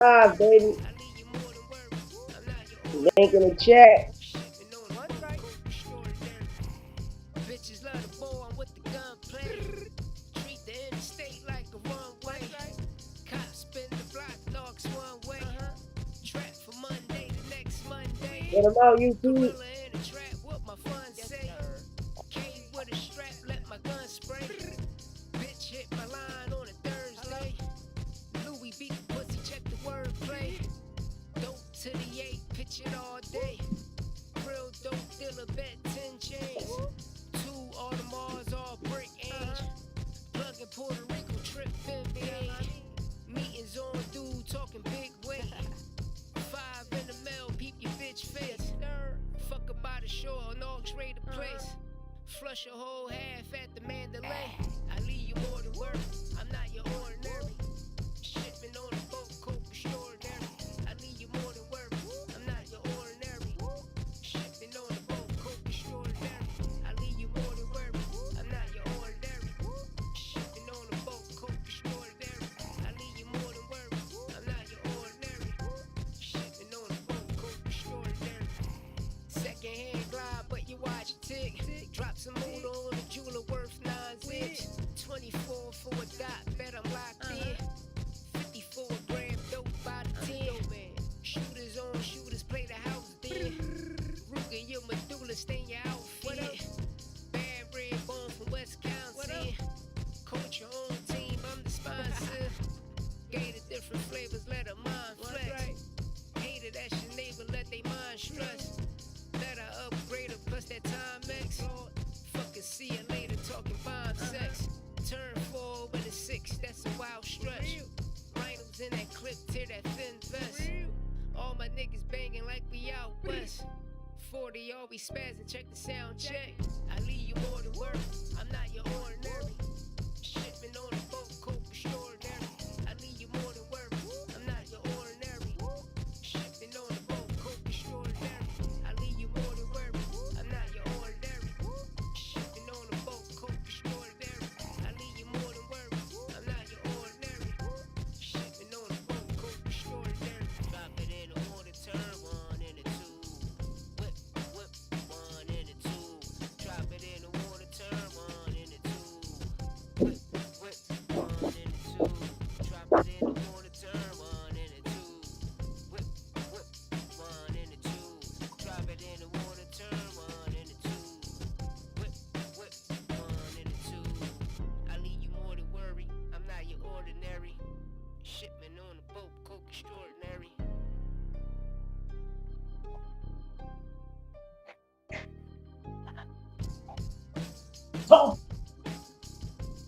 Live, baby. Link in the chat. Bitches love the boy, I'm with the gunplay. Treat the interstate like a runway. Cops spin the block, dogs one way. Trap for Monday to next Monday. Get them out, YouTube. Gorilla in a trap, what my fun say. Came with a strap, let my gun spray. Bitch hit my line on a Thursday. Louis beat the pussy, check the wordplay. Dope to the 8, pitch it all day. Real dope dealer, bet 10 chains. Two Audemars, all brick age. Plug in Puerto Rico, trip NBA. Meetings on dude, talking big weight. 5 in the mail, peep your bitch face. Fuck about the shore, on all trade the place. Flush a whole half at the Mandalay. I leave you more than word, I'm not your ordinary. Shipping on a boat, coke extraordinary. I leave you more than word, I'm not your ordinary. Shipping on a boat, coke extraordinary. I leave you more than word, I'm not your ordinary. Shipping on a boat, coke extraordinary. I leave you more than word, I'm not your ordinary. Shipping on a boat, coke extraordinary. Second hand glide, but you watch it tick. Drop some mood on a jeweler worth 9 zips. 24 for a dot, bet I'm locked in. 54 gram dope by the 10. Shooters on shooters, play the house then. Ruger your medulla, stain your outfit. Bad red bone from Wisconsin. Coach your own team, I'm the sponsor. Gator different flavors, let a mind flex. Hater, that's your neighbor, let they mind stress. Let her upgrade her, plus that time X. Fucking see you later, talking bomb sex. Turn 4 with a 6, that's a wild stretch. Rhinos in that clip, tear that thin vest. All my niggas banging like we out west. 40 always spazzing, check the sound check. I leave you more than word, I'm not your ordinary. Shipping on a boat, coke extraordinary. I leave you more than word, I'm not your ordinary. Shipping on a boat, coke extraordinary. I leave you more than word, I'm not your ordinary. Shipping on a boat, coke extraordinary. I leave you more than word, I'm not your ordinary. Shipping on a boat, coke extraordinary. Drop it in the water, turn 1 and a 2. Whip, whip, 1 and a 2. Drop it in the water, turn 1 and a 2. Whip, whip, 1 and a 2. Drop it in the water, turn 1 and a 2. Whip, whip, 1 and a 2. Drop it in the water, turn 1 and a 2. Whip, whip, 1 and a 2. I leave you more than worry, I'm not your ordinary. Shipment on the boat, coke extraordinary. Talk.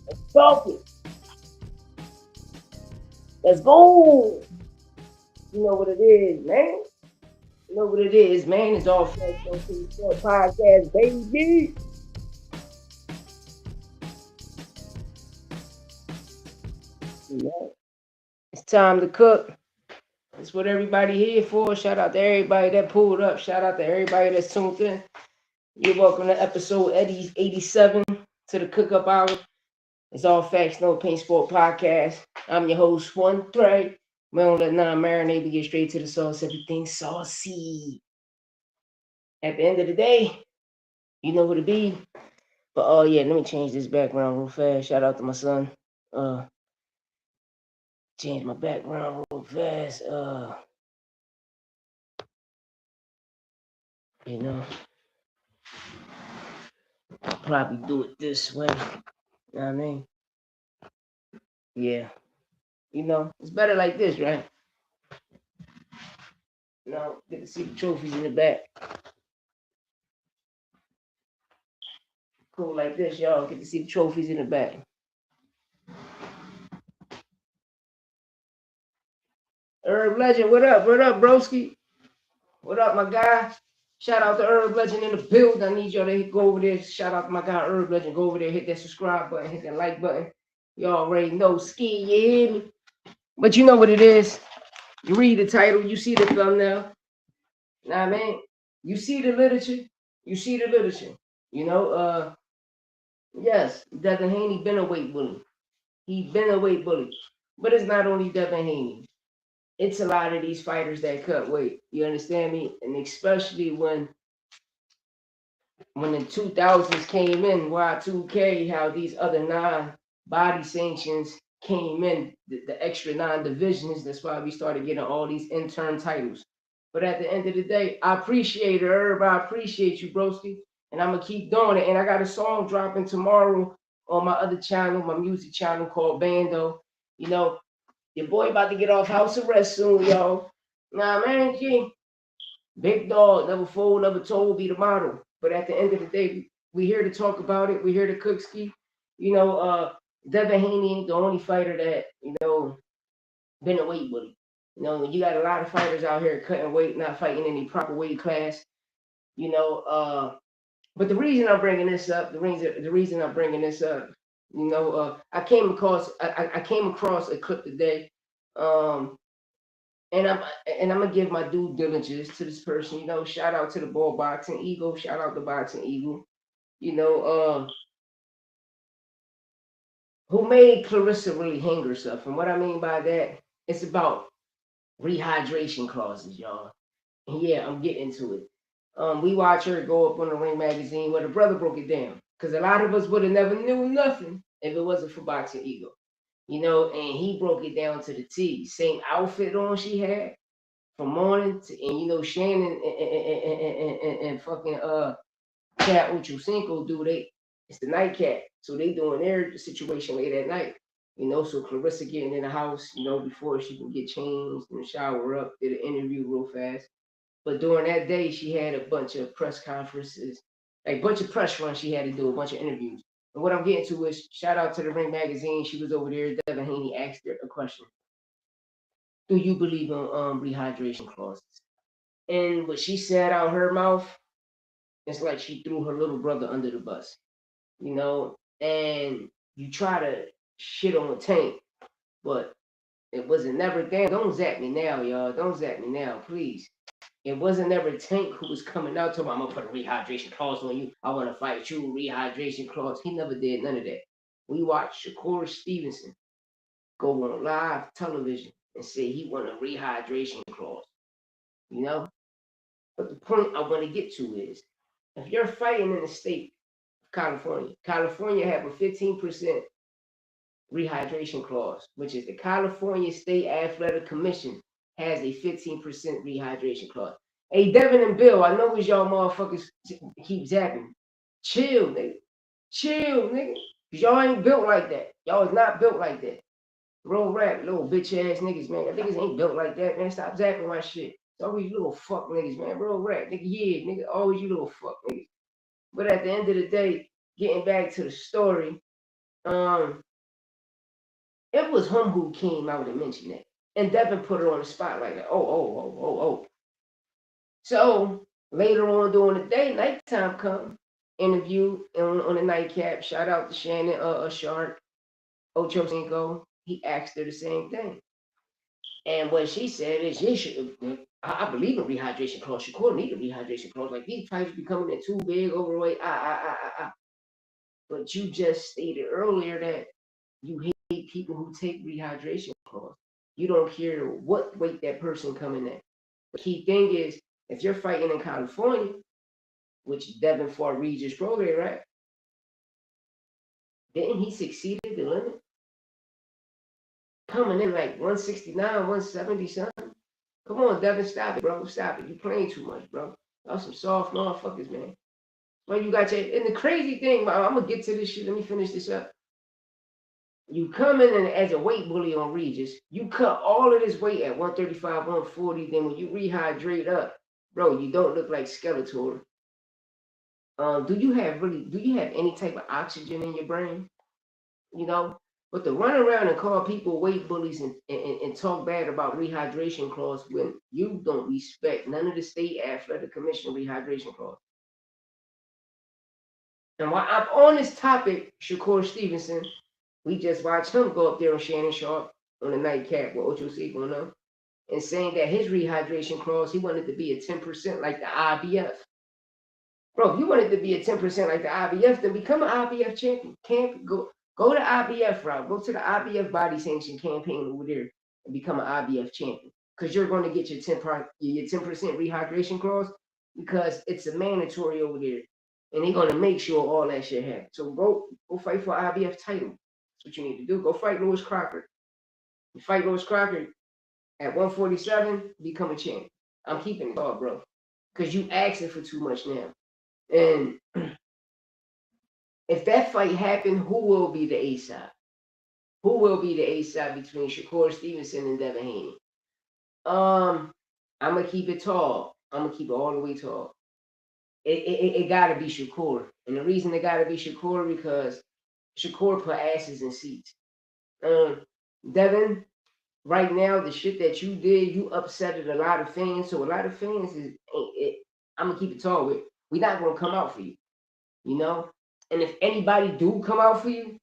Let's talk it. Let's go. You know what it is, man. You know what it is, man. It's all Fresh on the podcast, baby. Yeah. It's time to cook. That's what everybody here for. Shout out to everybody that pulled up. Shout out to everybody that's tuned in. You're welcome to episode 87 to the Cook Up Hour. It's all facts, no paint sport podcast. I'm your host, One Thread. We don't let none marinate. We get straight to the sauce. Everything saucy. At the end of the day, you know who to be. But oh yeah, let me change this background real fast. Shout out to my son. Change my background real fast. You know, I'll probably do it this way. You know what I mean? Yeah. You know, it's better like this, right? You know, get to see the trophies in the back. Cool like this, y'all. Get to see the trophies in the back. Herb Legend, what up? What up, broski? What up, my guy? Shout out to Herb Legend in the build. I need y'all to go over there. Shout out to my guy Herb Legend. Go over there, hit that subscribe button, hit that like button. Y'all already know ski, you hear me? But you know what it is. You read the title, you see the thumbnail. Know what I mean? You see the literature. You see the literature. You know, yes, Devin Haney been a weight bully. He been a weight bully. But it's not only Devin Haney. it's a lot of these fighters that cut weight. You understand me? And especially when the 2000s came in, Y2K, how these other non-body sanctions came in, the extra non-divisions. That's why we started getting all these intern titles. But at the end of the day, I appreciate it, Herb. I appreciate you, broski. And I'm going to keep doing it. And I got a song dropping tomorrow on my other channel, my music channel called Bando. You know, your boy about to get off house arrest soon, y'all. Nah, man, G. Big dog, never fold, never told, be the model. But at the end of the day, we here to talk about it. We here to cook ski. You know, Devin Haney ain't the only fighter that, been a weight bully. You got a lot of fighters out here cutting weight, not fighting any proper weight class. You know, but the reason I'm bringing this up, I came across a clip today, um, and I'm gonna give my due diligence to this person. Shout out to the ball boxing eagle. Shout out to boxing eagle. You know, who made Clarissa really hang herself? And what I mean by that, it's about rehydration clauses, y'all. And yeah, I'm getting into it. We watch her go up on the Ring magazine where the brother broke it down. Because a lot of us would have never knew nothing if it wasn't for Boxing Eagle. And he broke it down to the T. Same outfit on she had from morning to, and Shannon and fucking Cat Uchocinco do they, it's the nightcap. So they doing their situation late at night. So Clarissa getting in the house, before she can get changed and shower up, did an interview real fast. But during that day, she had a bunch of press conferences, like a bunch of press runs she had to do, a bunch of interviews. And what I'm getting to is shout out to the Ring magazine. She was over there. Devin Haney asked her a question. Do you believe in rehydration clauses? And what she said out her mouth, it's like she threw her little brother under the bus, and you try to shit on Tank, but it wasn't never damn. Don't zap me now, y'all. Don't zap me now, please. It wasn't ever Tank who was coming out talking about, I'm gonna put a rehydration clause on you. I want to fight you, rehydration clause. He never did none of that. We watched Shakur Stevenson go on live television and say he want a rehydration clause. But the point I want to get to is, if you're fighting in the state of California have a 15% rehydration clause, which is the California State Athletic Commission has a 15% rehydration clause. Hey, Devin and Bill, I know it's y'all motherfuckers keep zapping. Chill, nigga. Chill, nigga. Cause y'all ain't built like that. Y'all is not built like that. Real rap, little bitch ass niggas, man. Y'all niggas ain't built like that, man. Stop zapping my shit. It's always you little fuck niggas, man. Real rap, nigga. Yeah, nigga. Always you little fuck niggas. But at the end of the day, getting back to the story, it was him who came out and mentioned that. And Devin put her on the spot like that. Oh. So later on during the day, nighttime come, interview on the nightcap. Shout out to Shannon Sharp, Ocho Cinco. He asked her the same thing. And what she said is, yeah, I believe in rehydration clause. Shakur need a rehydration clause. Like these fights becoming too big, overweight. But you just stated earlier that you hate people who take rehydration clause. You don't care what weight that person coming at. The key thing is, if you're fighting in California, which Devin fought Regis Prograis, right? Didn't he succeeded the limit? Coming in like 169, 170 something. Come on, Devin, stop it, bro. Stop it. You playing too much, bro. Y'all some soft motherfuckers, man. Well, you got your, and the crazy thing, I'm gonna get to this shit. Let me finish this up. You come in as a weight bully on Regis. You cut all of this weight at 135, 140. Then when you rehydrate up, bro, you don't look like Skeletor. Do you have any type of oxygen in your brain? But to run around and call people weight bullies and talk bad about rehydration clause when you don't respect none of the state athletic commission rehydration clause. And while I'm on this topic, Shakur Stevenson, we just watched him go up there on Shannon Sharp on the nightcap with Ocho Cinco and saying that his rehydration clause, he wanted to be a 10% like the IBF. Bro, if you wanted to be a 10% like the IBF, then become an IBF champion. Can't go to IBF route. Go to the IBF body sanction campaign over there and become an IBF champion. because you're going to get your 10% rehydration clause because it's a mandatory over there, and they're going to make sure all that shit happens. So go fight for IBF title. That's what you need to do. Go fight Lewis Crocker. You fight Lewis Crocker at 147, become a champ. I'm keeping it all, bro, because you asking for too much now. And if that fight happened, who will be the A side? Who will be the A side between Shakur Stevenson and Devin Haney? I'm gonna keep it tall. I'm gonna keep it all the way tall. It gotta be Shakur, and the reason it gotta be Shakur because Shakur put asses in seats. Devin, right now, the shit that you did, you upsetted a lot of fans. So a lot of fans I'm gonna keep it tall with. We're not gonna come out for you, you know. And if anybody do come out for you,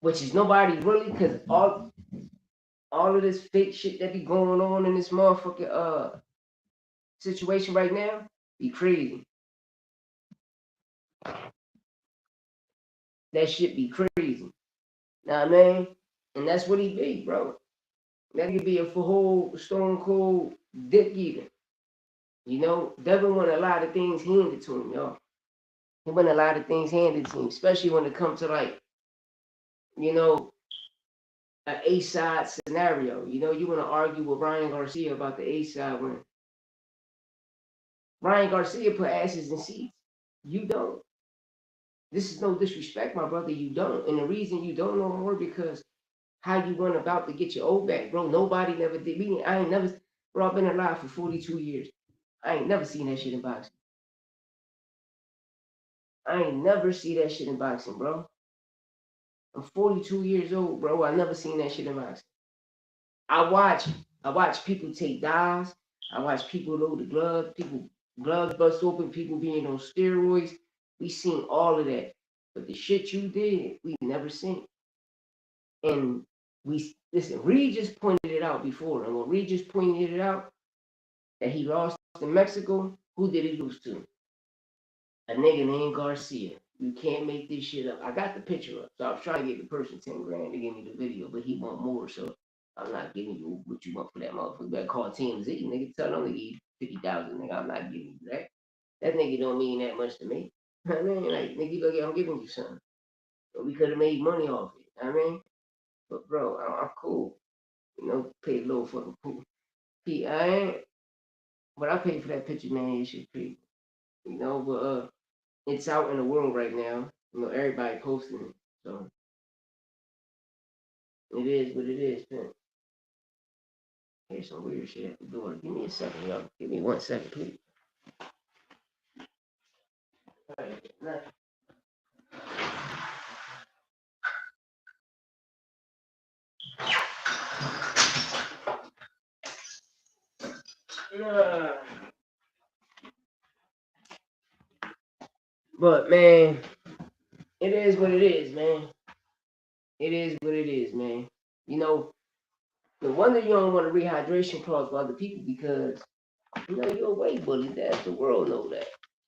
which is nobody really, because all of this fake shit that be going on in this motherfucking situation right now be crazy. That shit be crazy. Know what I mean? And that's what he be, bro. That could be a whole stone cold dick eater. You know, Devin want a lot of things handed to him, y'all. He want a lot of things handed to him, especially when it comes to like, you know, an A-side scenario. You know, you want to argue with Ryan Garcia about the A-side when Ryan Garcia put asses in seats. You don't. This is no disrespect, my brother. You don't. And the reason you don't know more because how you went about to get your old back, bro. Nobody never did. I ain't never, bro, I've been alive for 42 years. I ain't never seen that shit in boxing. I ain't never see that shit in boxing, bro. I'm 42 years old, bro. I never seen that shit in boxing. I watch people take dives. I watch people load the gloves, people gloves bust open, people being on steroids. We seen all of that. But the shit you did, we never seen. And we listen, Reed just pointed it out before. And when Reed just pointed it out that he lost in Mexico, who did he lose to? A nigga named Garcia. You can't make this shit up. I got the picture up. So I was trying to get the person 10 grand to give me the video, but he want more, so I'm not giving you what you want for that motherfucker. You better call TMZ, nigga. Tell them to give you 50,000, nigga. I'm not giving you that. That nigga don't mean that much to me. I mean, like, nigga, look, I'm giving you something. But we could have made money off it. I mean, but bro, I'm cool. You know, pay a little fucking pool. I ain't, but I paid for that picture, man. It's shit crazy. You know, but it's out in the world right now. You know, everybody posting it. So it is what it is, man. Here's some weird shit at the door. Give me a second, y'all. Give me 1 second, please. All right, But man, it is what it is, man. It is what it is, man. You know, no wonder you don't want a rehydration clause for other people because you know you're a weight bully. That the world know that.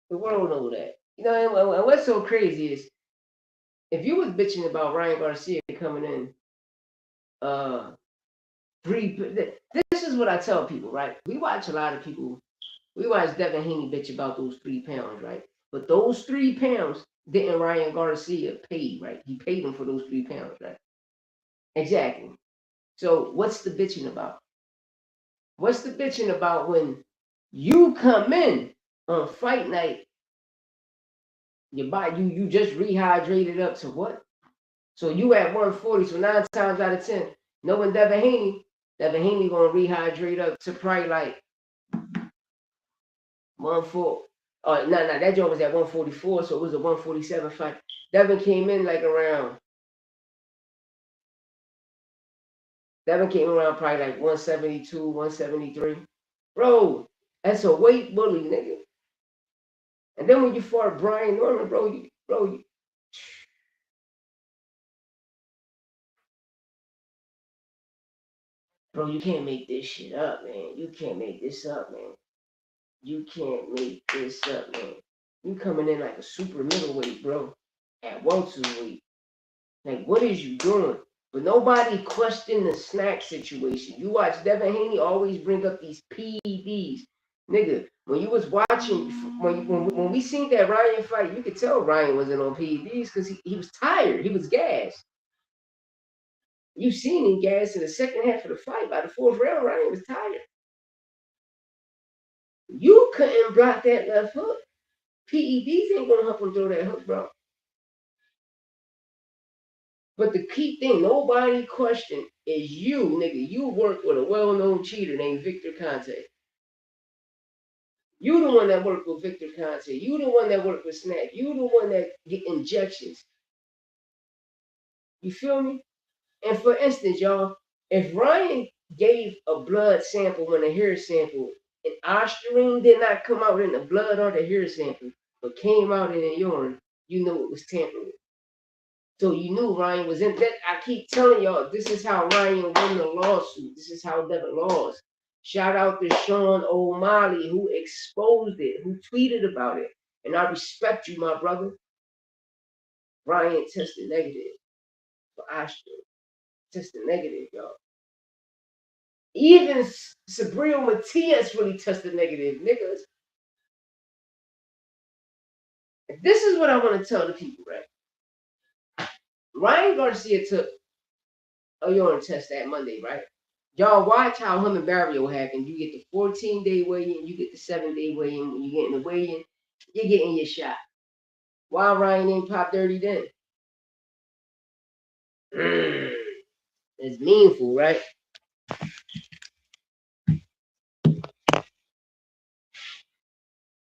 The world know that. You know, and what's so crazy is if you was bitching about Ryan Garcia coming in, this is what I tell people, right? We watch a lot of people. We watch Devin Haney bitch about those 3 pounds, right? But those 3 pounds didn't Ryan Garcia pay, right? He paid him for those 3 pounds, right? Exactly. So what's the bitching about? What's the bitching about when you come in on fight night? Your body, you just rehydrated up to what? So you at 140. So 9 times out of 10, knowing Devin Haney gonna rehydrate up to probably like 140. No, that joint was at 144, so it was a 147 fight. Devin came in like around. Devin came around probably like 172, 173. Bro, that's a weight bully, nigga. And then when you fought Brian Norman, bro, you can't make this shit up, man. You can't make this up, man. You can't make this up, man. You coming in like a super middleweight, bro, at welterweight. Like, what is you doing? But nobody questioned the snack situation. You watch Devin Haney always bring up these PEDs. Nigga, when you was watching, when we seen that Ryan fight, you could tell Ryan wasn't on PEDs because he was tired. He was gassed. You seen him gassed in the second half of the fight. By the fourth round, Ryan was tired. You couldn't block that left hook. PEDs ain't gonna help him throw that hook, bro. But the key thing nobody questioned is you, nigga. You work with a well-known cheater named Victor Conte. You the one that worked with Victor Conte. You the one that worked with Snack. You the one that get injections. You feel me? And for instance, y'all, if Ryan gave a blood sample and a hair sample, and Ostarine did not come out in the blood or the hair sample, but came out in the urine, you know it was tampered with. So you knew Ryan was in that. I keep telling y'all, this is how Ryan won the lawsuit. This is how Devin lost. Shout out to Sean O'Malley who exposed it, who tweeted about it. And I respect you, my brother. Ryan tested negative for Ashton. Tested negative, y'all. Even Sabril Matias really tested negative, niggas. This is what I want to tell the people, right? Ryan Garcia took a urine test that Monday, right? Y'all watch how him and Barrio happened. You get the 14-day weigh-in, you get the 7-day weigh-in. When you get in the weigh-in, you're getting your shot. Why Ryan ain't pop dirty then? It's meaningful, right?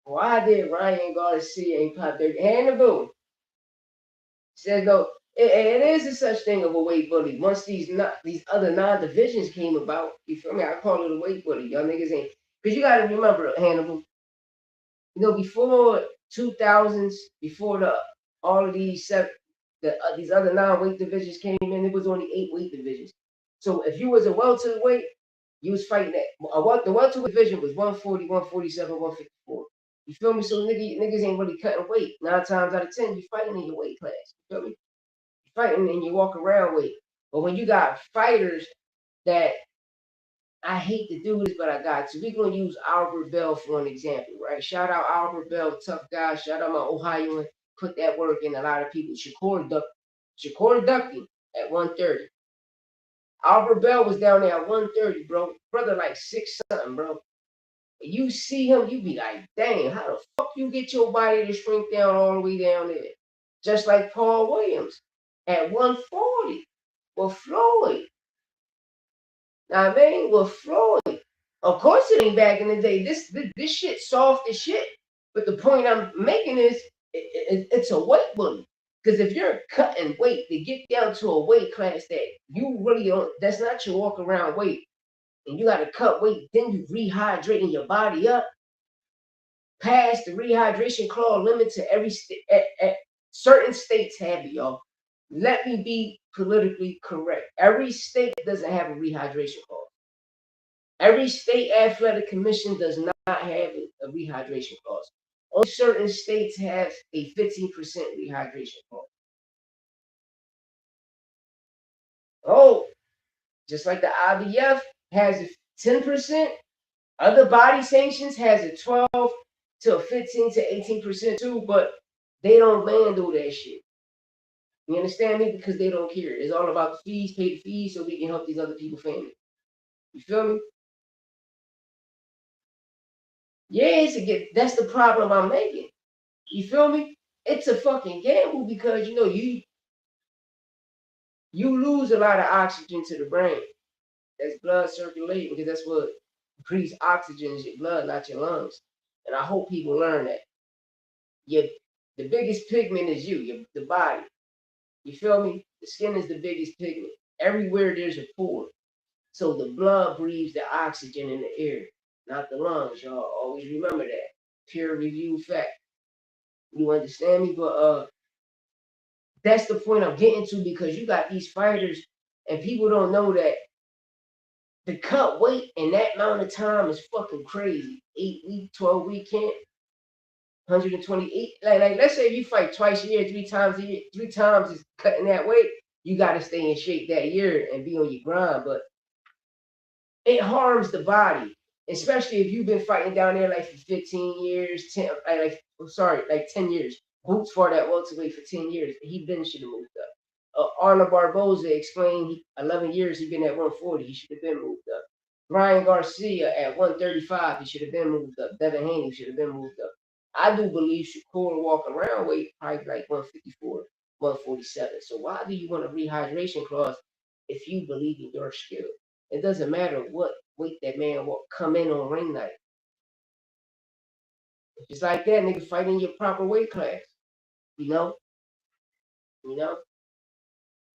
Why did Ryan Garcia ain't pop dirty? Hannibal said though, it is a such thing of a weight bully. Once these other non-divisions came about, you feel me? I call it a weight bully. Y'all niggas ain't, because you got to remember, Hannibal, you know, before 2000s, before all of these other non-weight divisions came in, it was only 8 weight divisions. So if you was a welterweight, you was fighting that. The welterweight division was 140, 147, 154. You feel me? So niggas ain't really cutting weight. 9 times out of 10, you fighting in your weight class. You feel me? You fighting in your walk around weight. But when you got fighters that, I hate to do this, but I got to. We're going to use Albert Bell for an example, right? Shout out Albert Bell, tough guy. Shout out my Ohioan. Put that work in. A lot of people. Shakur Ducking at 130. Albert Bell was down there at 130, bro. Brother like 6 something, bro. You see him, you be like, dang, how the fuck you get your body to shrink down all the way down there? Just like Paul Williams at 140 with Floyd. Now, I mean, with Floyd, of course it ain't back in the day. This shit soft as shit. But the point I'm making is it's a weight bully. Because if you're cutting weight to get down to a weight class that you really don't, that's not your walk around weight, and you got to cut weight, then you rehydrating your body up past the rehydration clause limit to every state. Certain states have it, y'all. Let me be politically correct. Every state doesn't have a rehydration clause. Every state athletic commission does not have a rehydration clause. Only certain states have a 15% rehydration clause. Oh, just like the IBF has a 10%, other body sanctions has a 12 to a 15 to 18% too, but they don't handle that shit. You understand me? Because they don't care. It's all about the fees, pay the fees so we can help these other people family. You feel me? Yeah, that's the problem I'm making. You feel me? It's a fucking gamble because you know you lose a lot of oxygen to the brain. That's blood circulating because that's what breathes oxygen is your blood, not your lungs. And I hope people learn that. The biggest pigment is the body. You feel me? The skin is the biggest pigment. Everywhere there's a pore. So the blood breathes the oxygen in the air, not the lungs, y'all. Always remember that. Peer review fact. You understand me? But that's the point I'm getting to because you got these fighters and people don't know that the cut weight in that amount of time is fucking crazy. 8-week, 12-week camp, 128. Like let's say you fight twice a year, 3 times a year, 3 times is cutting that weight. you got to stay in shape that year and be on your grind. But it harms the body, especially if you've been fighting down there like for 15 years, 10, like 10 years. Boots fought that welterweight for 10 years. He then should have moved up. Arnold Barboza explained 11 years he been at 140. He should have been moved up. Ryan Garcia at 135. He should have been moved up. Devin Haney should have been moved up. I do believe Shakur walking around weight probably like 154, 147. So why do you want a rehydration clause if you believe in your skill? It doesn't matter what weight that man will come in on ring night. If it's like that, nigga, fight in your proper weight class. You know? You know?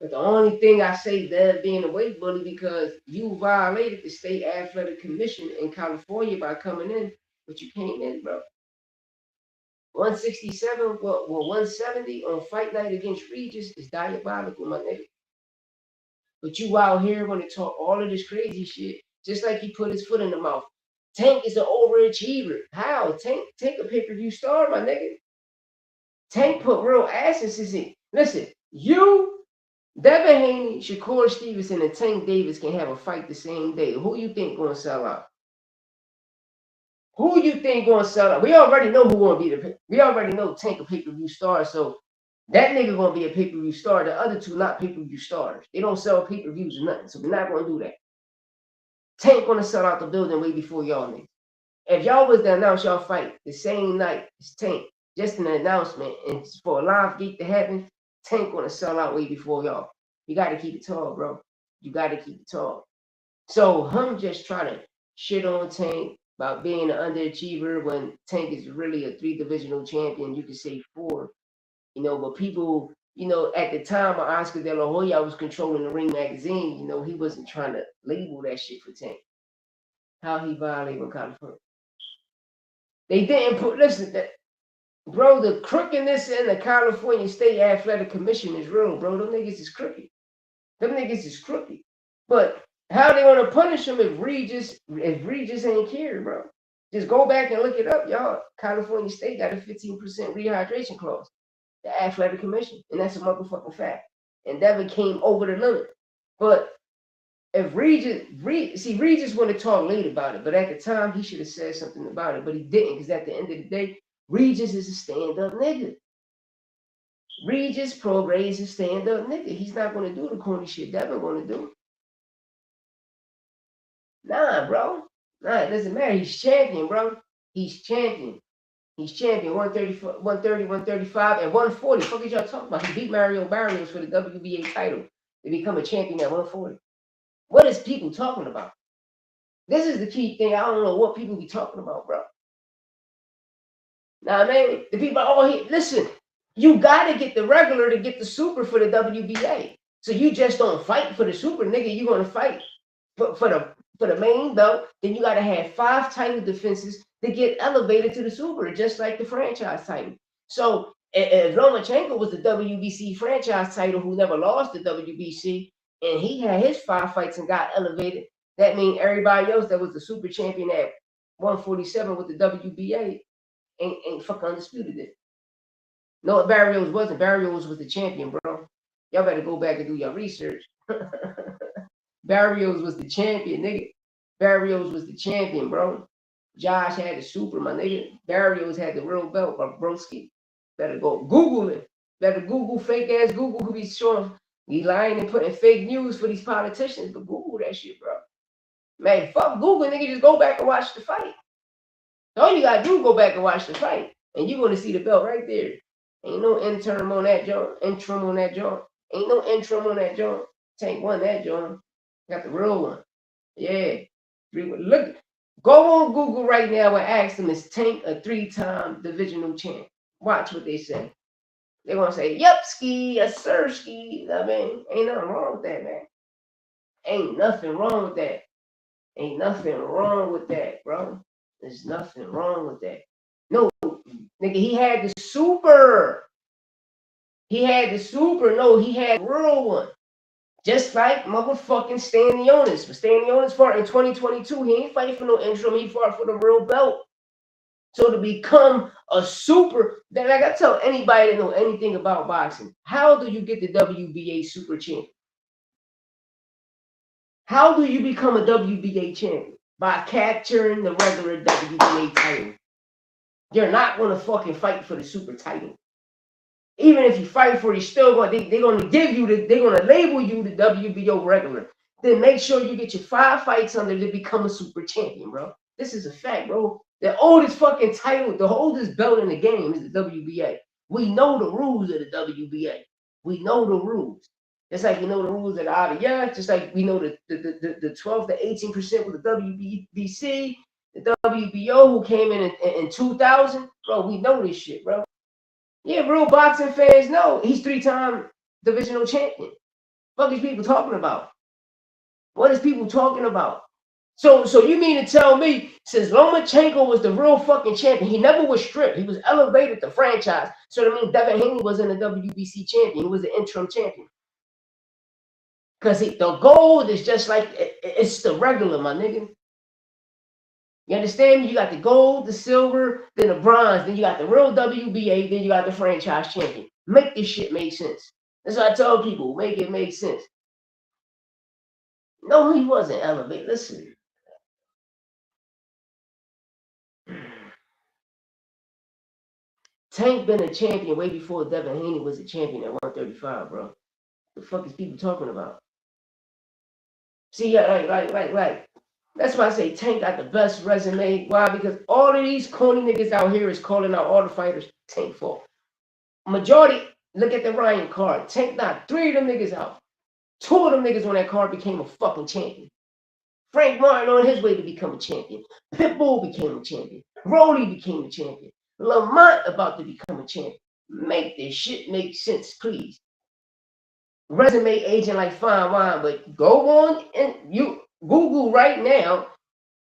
But the only thing I say that being a weight bully because you violated the state athletic commission in California by coming in, but you came in, bro. 167, well 170 on fight night against Regis is diabolical, my nigga. But you out here want to talk all of this crazy shit, just like he put his foot in the mouth. Tank is an overachiever. How? Tank a pay-per-view star, my nigga. Tank put real asses in. Listen, you, Devin Haney, Shakur Stevenson, and Tank Davis can have a fight the same day. Who you think gonna sell out? Who you think gonna sell out? We already know who gonna be we already know Tank a pay-per-view star, so that nigga gonna be a pay-per-view star. The other two not pay-per-view stars. They don't sell pay-per-views or nothing, so we're not gonna do that. Tank gonna sell out the building way before y'all niggas. If y'all was to announce y'all fight the same night as Tank, just an announcement, and for a live gate to happen, Tank gonna sell out way before y'all. You gotta keep it tall, bro. You gotta keep it tall. So him just trying to shit on Tank about being an underachiever when Tank is really a 3-divisional champion. You could say 4, but people, at the time of Oscar De La Hoya was controlling the Ring magazine, he wasn't trying to label that shit for Tank. How he violated California. They didn't bro, the crookedness in the California State Athletic Commission is real, bro. Them niggas is crooked. But how they gonna punish him if Regis ain't care, bro? Just go back and look it up, y'all. California State got a 15% rehydration clause. The Athletic Commission, and that's a motherfucking fact. And Devin came over the limit. But if Regis want to talk late about it, but at the time he should have said something about it, but he didn't, because at the end of the day, Regis is a stand-up nigga. Regis Prograis is a stand-up nigga. He's not going to do the corny shit Devin going to do. Nah, bro. Nah, it doesn't matter. He's champion, bro. He's champion. 130, 135, and 140. Fuck is y'all talking about? He beat Mario Barrios for the WBA title to become a champion at 140. What is people talking about? This is the key thing. I don't know what people be talking about, bro. Nah, man, the people, listen, you got to get the regular to get the super for the WBA. So you just don't fight for the super, nigga. You're going to fight for the main belt. Then you got to have 5 title defenses to get elevated to the super, just like the franchise title. So if Lomachenko was the WBC franchise title who never lost the WBC, and he had his 5 fights and got elevated, that means everybody else that was the super champion at 147 with the WBA ain't fucking undisputed it. No, Barrios wasn't. Barrios was the champion, bro. Y'all better go back and do your research. Barrios was the champion, nigga. Barrios was the champion, bro. Josh had the super, my nigga. Barrios had the real belt, my broski. Better go Google it. Better Google fake ass Google who be showing. He lying and putting fake news for these politicians, but Google that shit, bro. Man, fuck Google, nigga. Just go back and watch the fight. All you gotta do is go back and watch the fight, and you're gonna see the belt right there. Ain't no interim on that joint. Ain't no interim on that joint. Tank won that joint. Got the real one. Yeah. Look, go on Google right now and ask them, is Tank a 3-time divisional champ? Watch what they say. They're gonna say, yep, ski, yes, sir, ski. I mean, ain't nothing wrong with that, man. Ain't nothing wrong with that. Ain't nothing wrong with that, bro. There's nothing wrong with that. No, nigga, he had the super. No, he had the real one. Just like motherfucking Stanionis. But Stanionis fought in 2022. He ain't fighting for no interim. He fought for the real belt. So to become a super, like I tell anybody that know anything about boxing, how do you get the WBA super champion? How do you become a WBA champion? By capturing the regular WBA title. You're not going to fucking fight for the super title. Even if you fight for it, you're still going. They're going to give you the. They're going to label you the WBO regular. Then make sure you get your 5 fights under to become a super champion, bro. This is a fact, bro. The oldest fucking title, the oldest belt in the game is the WBA. We know the rules of the WBA. We know the rules. Just like we know the rules of the IBF, just like we know the 12 to 18% with the WBC, the WBO who came in 2000. Bro, we know this shit, bro. Yeah, real boxing fans know he's 3-time divisional champion. What is people talking about? What is people talking about? So you mean to tell me, since Lomachenko was the real fucking champion, he never was stripped. He was elevated to franchise. So that means Devin Haney wasn't a WBC champion. He was an interim champion. Because the gold is just like, it's the regular, my nigga. You understand me? You got the gold, the silver, then the bronze, then you got the real WBA, then you got the franchise champion. Make this shit make sense. That's what I tell people. Make it make sense. No, he wasn't elevated. Listen. Tank been a champion way before Devin Haney was a champion at 135, bro. The fuck is people talking about? See, yeah, like. That's why I say Tank got the best resume. Why? Because all of these corny niggas out here is calling out all the fighters Tank fault. Majority, look at the Ryan card. Tank knocked 3 of them niggas out. 2 of them niggas on that card became a fucking champion. Frank Martin on his way to become a champion. Pitbull became a champion. Rolly became a champion. Lamont about to become a champion. Make this shit make sense, please. Resume aging like fine wine, but go on and you Google right now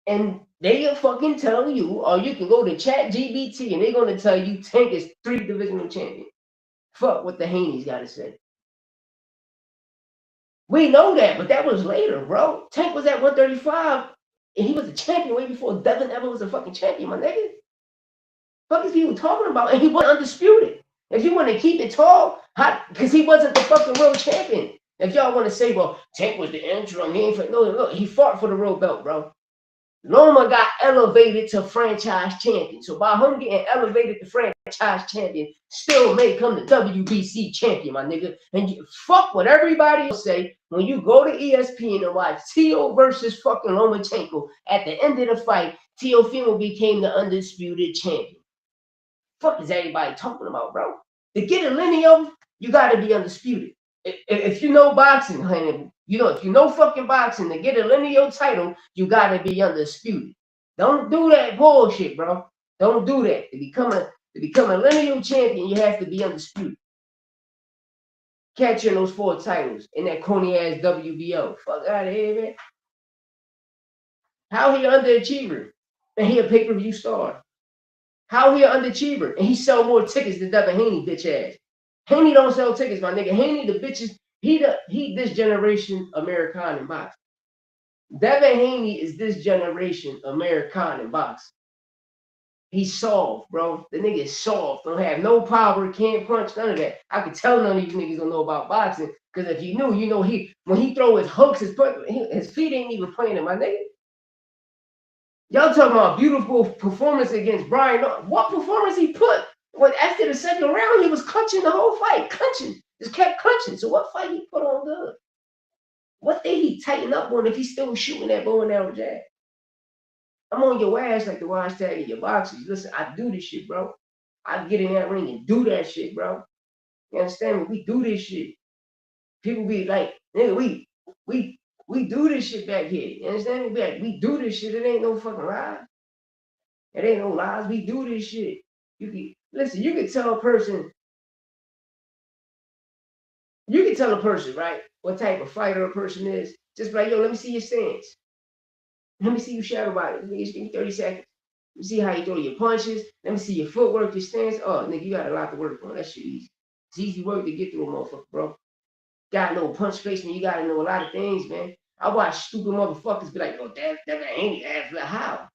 and they'll fucking tell you, or you can go to ChatGPT and they're going to tell you Tank is 3 divisional champion. Fuck what the Haney's got to say. We know that, but that was later, bro. Tank was at 135 and he was a champion way before Devin ever was a fucking champion, my nigga. Fuck is people talking about? And he was undisputed. If you want to keep it tall, because he wasn't the fucking real champion. If y'all want to say, well, Tank was the interim, he ain't for no, look, he fought for the real belt, bro. Loma got elevated to franchise champion. So by him getting elevated to franchise champion, still may come the WBC champion, my nigga. And you, fuck what everybody else say. When you go to ESPN and watch Tio versus fucking Lomachenko, at the end of the fight, Teofimo became the undisputed champion. Fuck is everybody talking about, bro? To get a lineal, you got to be undisputed. If you know boxing, honey, you know, if you know fucking boxing, to get a lineal title, you got to be undisputed. Don't do that bullshit, bro. Don't do that. To become a lineal champion, you have to be undisputed. Catching those 4 titles in that corny ass WBO. Fuck out of here, man. How he an underachiever and he a pay-per-view star? How he an underachiever and he sell more tickets than Devin Haney, bitch ass? Haney don't sell tickets, my nigga. Haney, the bitches, he this generation American in boxing. Devin Haney is this generation American in boxing. He's soft, bro. The nigga is soft. Don't have no power, can't punch, none of that. I could tell none of you niggas don't know about boxing, because if you knew, you know when he throw his hooks, his feet ain't even playing in, my nigga. Y'all talking about beautiful performance against Brian. What performance he put? When after the second round, he was clinching the whole fight. Clinching. Just kept clinching. So what fight he put on good? What did he tighten up on if he's still shooting that bow and arrow jab? I'm on your ass like the watch tag in your boxes. Listen, I do this shit, bro. I get in that ring and do that shit, bro. You understand me? We do this shit. People be like, nigga, we do this shit back here. You understand me? We do this shit. It ain't no fucking lie. It ain't no lies. We do this shit. Listen, you can tell a person, right, what type of fighter a person is. Just like, yo, let me see your stance. Let me see you shadow body. Let me give me 30 seconds. Let me see how you throw your punches. Let me see your footwork, your stance. Oh, nigga, you got a lot to work on. That shit easy. It's easy work to get through a motherfucker, bro. Gotta know punch placement. You gotta know a lot of things, man. I watch stupid motherfuckers be like, oh, that ain't how.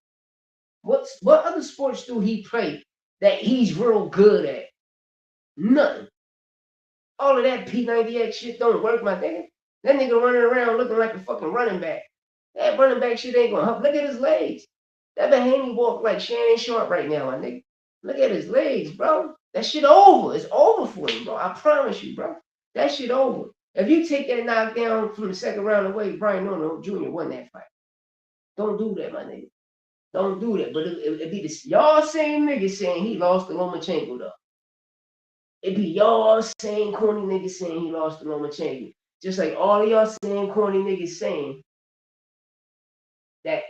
What other sports do he play that he's real good at? Nothing. All of that P90X shit don't work, my nigga. That nigga running around looking like a fucking running back. That running back shit ain't gonna help. Look at his legs. That Haney walk like Shannon Sharp right now, my nigga. Look at his legs, bro. That shit over. It's over for him, bro. I promise you, bro. That shit over. If you take that knockdown from the second round away, Brian Nono Jr. won that fight. Don't do that, my nigga. Don't do that. But it'd be this y'all same niggas saying he lost to Lomachenko, though. It'd be y'all same corny niggas saying he lost to Lomachenko. Just like all of y'all same corny niggas saying that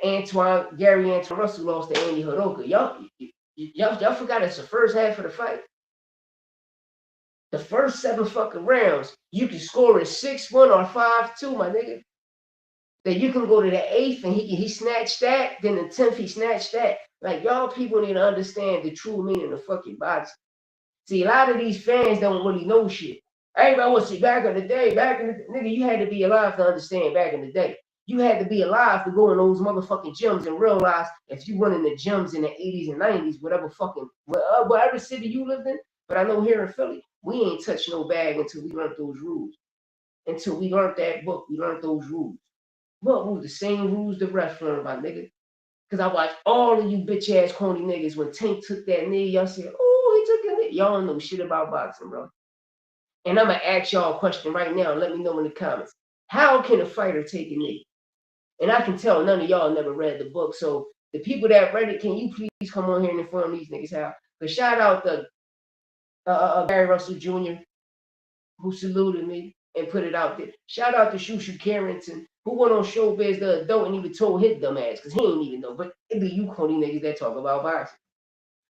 Gary Antoine Russell lost to Andy Horoka. Y'all forgot it's the first half of the fight. The first 7 fucking rounds, you can score it 6-1 or 5-2, my nigga. Then you can go to the 8th and he snatched that. Then the 10th he snatched that. Like y'all people need to understand the true meaning of fucking boxing. See, a lot of these fans don't really know shit. Everybody wants to see back in the day. Nigga, you had to be alive to understand back in the day. You had to be alive to go in those motherfucking gyms and realize if you went in the gyms in the 80s and 90s, whatever city you lived in. But I know here in Philly, we ain't touched no bag until we learned those rules. Until we learned that book, we learned those rules. What rules? The same rules the ref learned, my nigga. Because I watched all of you bitch ass corny niggas when Tank took that knee. Y'all said, oh, he took a knee. Y'all don't know shit about boxing, bro. And I'm going to ask y'all a question right now. Let me know in the comments. How can a fighter take a knee? And I can tell none of y'all never read the book. So the people that read it, can you please come on here and inform these niggas how? But shout out to Gary Russell Jr., who saluted me and put it out there. Shout out to Shushu Carrington, who went on Showbiz the adult and even told his dumb ass, because he ain't even know. But it be you corny niggas that talk about boxing.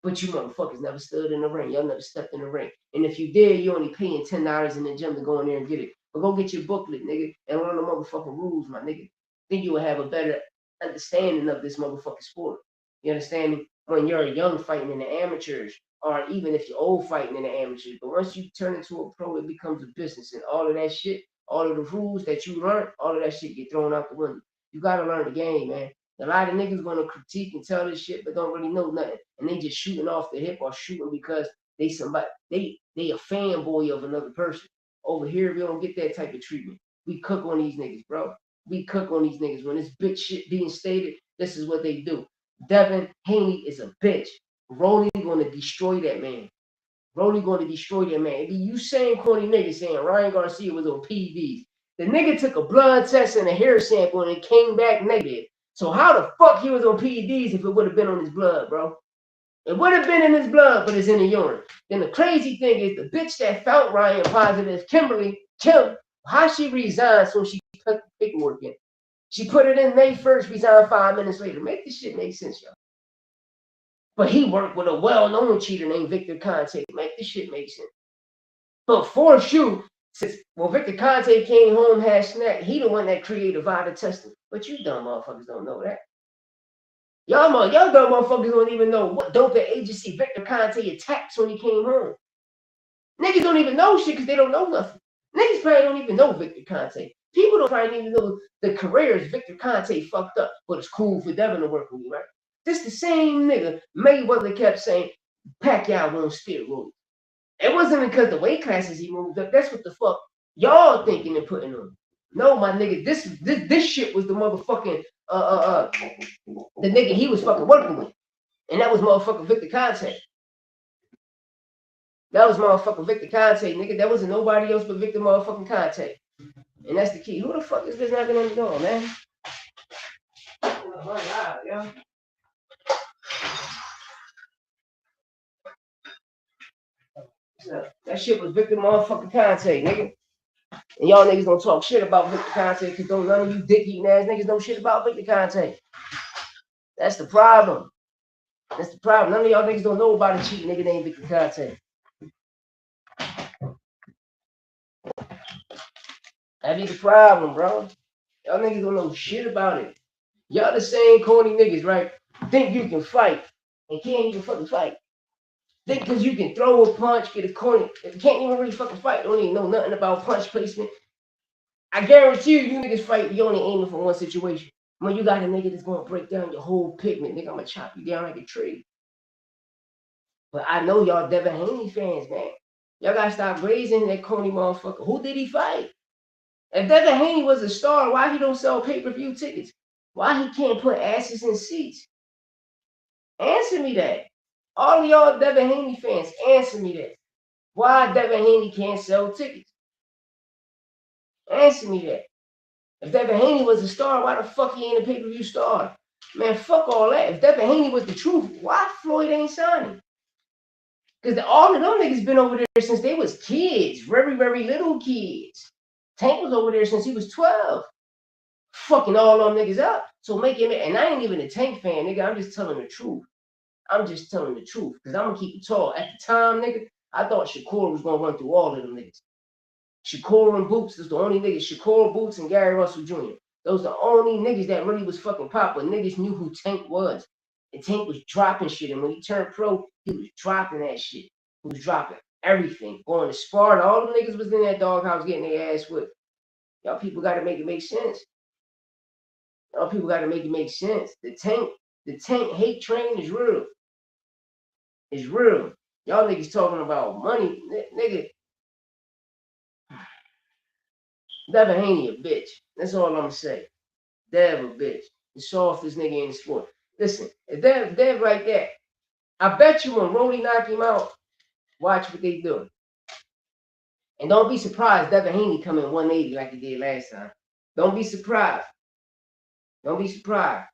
But you motherfuckers never stood in the ring. Y'all never stepped in the ring. And if you did, you only paying $10 in the gym to go in there and get it. But go get your booklet, nigga, and learn the motherfucking rules, my nigga. Then you will have a better understanding of this motherfucking sport. You understand me? When you're young fighting in the amateurs, or even if you're old fighting in the amateurs. But once you turn into a pro, it becomes a business. And all of that shit, all of the rules that you learn, all of that shit get thrown out the window. You got to learn the game, man. A lot of niggas going to critique and tell this shit, but don't really know nothing. And they just shooting off the hip or shooting because they a fanboy of another person. Over here, we don't get that type of treatment. We cook on these niggas, bro. We cook on these niggas. When this bitch shit being stated, this is what they do. Devin Haney is a bitch. Rolly going to destroy that man. Rolly going to destroy that man. You same corny nigga saying Ryan Garcia was on PEDs. The nigga took a blood test and a hair sample and it came back negative. So how the fuck he was on PEDs if it would have been on his blood, bro? It would have been in his blood, but it's in the urine. Then the crazy thing is the bitch that found Ryan positive, Kim, how she resigns when she put the paperwork in. She put it in May 1st, resigned 5 minutes later. Make this shit make sense, y'all. But he worked with a well-known cheater named Victor Conte. Make this shit make sense. But for sure, since Victor Conte came home, had snack, he the one that created VADA testing. But you dumb motherfuckers don't know that. Y'all dumb motherfuckers don't even know what doping agency Victor Conte attacks when he came home. Niggas don't even know shit because they don't know nothing. Niggas probably don't even know Victor Conte. People don't probably even know the careers Victor Conte fucked up, but it's cool for Devin to work with me, right? This the same nigga Mayweather kept saying Pacquiao on steroids. It wasn't because the weight classes he moved up. That's what the fuck y'all thinking and putting on. No, my nigga, this shit was the motherfucking the nigga he was fucking working with. And that was motherfucking Victor Conte. That was motherfucking Victor Conte, nigga. That wasn't nobody else but Victor motherfucking Conte. And that's the key. Who the fuck is this knocking on the door, man? Oh my God, yo. That shit was Victor motherfucking Conte, nigga. And y'all niggas don't talk shit about Victor Conte because none of you dick eating ass niggas know shit about Victor Conte. That's the problem. That's the problem. None of y'all niggas don't know about a cheating nigga named Victor Conte. That be the problem, bro. Y'all niggas don't know shit about it. Y'all the same corny niggas, right? Think you can fight and can't even fucking fight. Think because you can throw a punch, get a corner, can't even really fucking fight. Don't even know nothing about punch placement. I guarantee you niggas fight, you only aiming for one situation. When you got a nigga that's gonna break down your whole pigment, nigga, I'm gonna chop you down like a tree. But I know y'all Devin Haney fans, man. Y'all gotta stop grazing that Coney motherfucker. Who did he fight? If Devin Haney was a star, why he don't sell pay-per-view tickets? Why he can't put asses in seats? Answer me that. All of y'all Devin Haney fans, answer me that. Why Devin Haney can't sell tickets? Answer me that. If Devin Haney was a star, why the fuck he ain't a pay-per-view star? Man, fuck all that. If Devin Haney was the truth, why Floyd ain't signing? Because all of them niggas been over there since they was kids, very, very little kids. Tank was over there since he was 12. Fucking all them niggas up. So make him, and I ain't even a Tank fan, nigga. I'm just telling the truth. I'm just telling the truth. Because I'm going to keep it tall. At the time, nigga, I thought Shakur was going to run through all of them niggas. Shakur and Boots is the only niggas. Shakur, Boots, and Gary Russell Jr. Those the only niggas that really was fucking popular. Niggas knew who Tank was. And Tank was dropping shit. And when he turned pro, he was dropping that shit. He was dropping everything. Going to Sparta. All the niggas was in that doghouse getting their ass whipped. Y'all people got to make it make sense. Y'all people got to make it make sense. The tank hate train is real. It's real. Y'all niggas talking about money. Nigga, Devin Haney a bitch. That's all I'm going to say. Dev a bitch. The softest nigga in the sport. Listen, if Dev like that, I bet you when Rolly knock him out, watch what they do. And don't be surprised Devin Haney come in 180 like he did last time. Don't be surprised. Don't be surprised.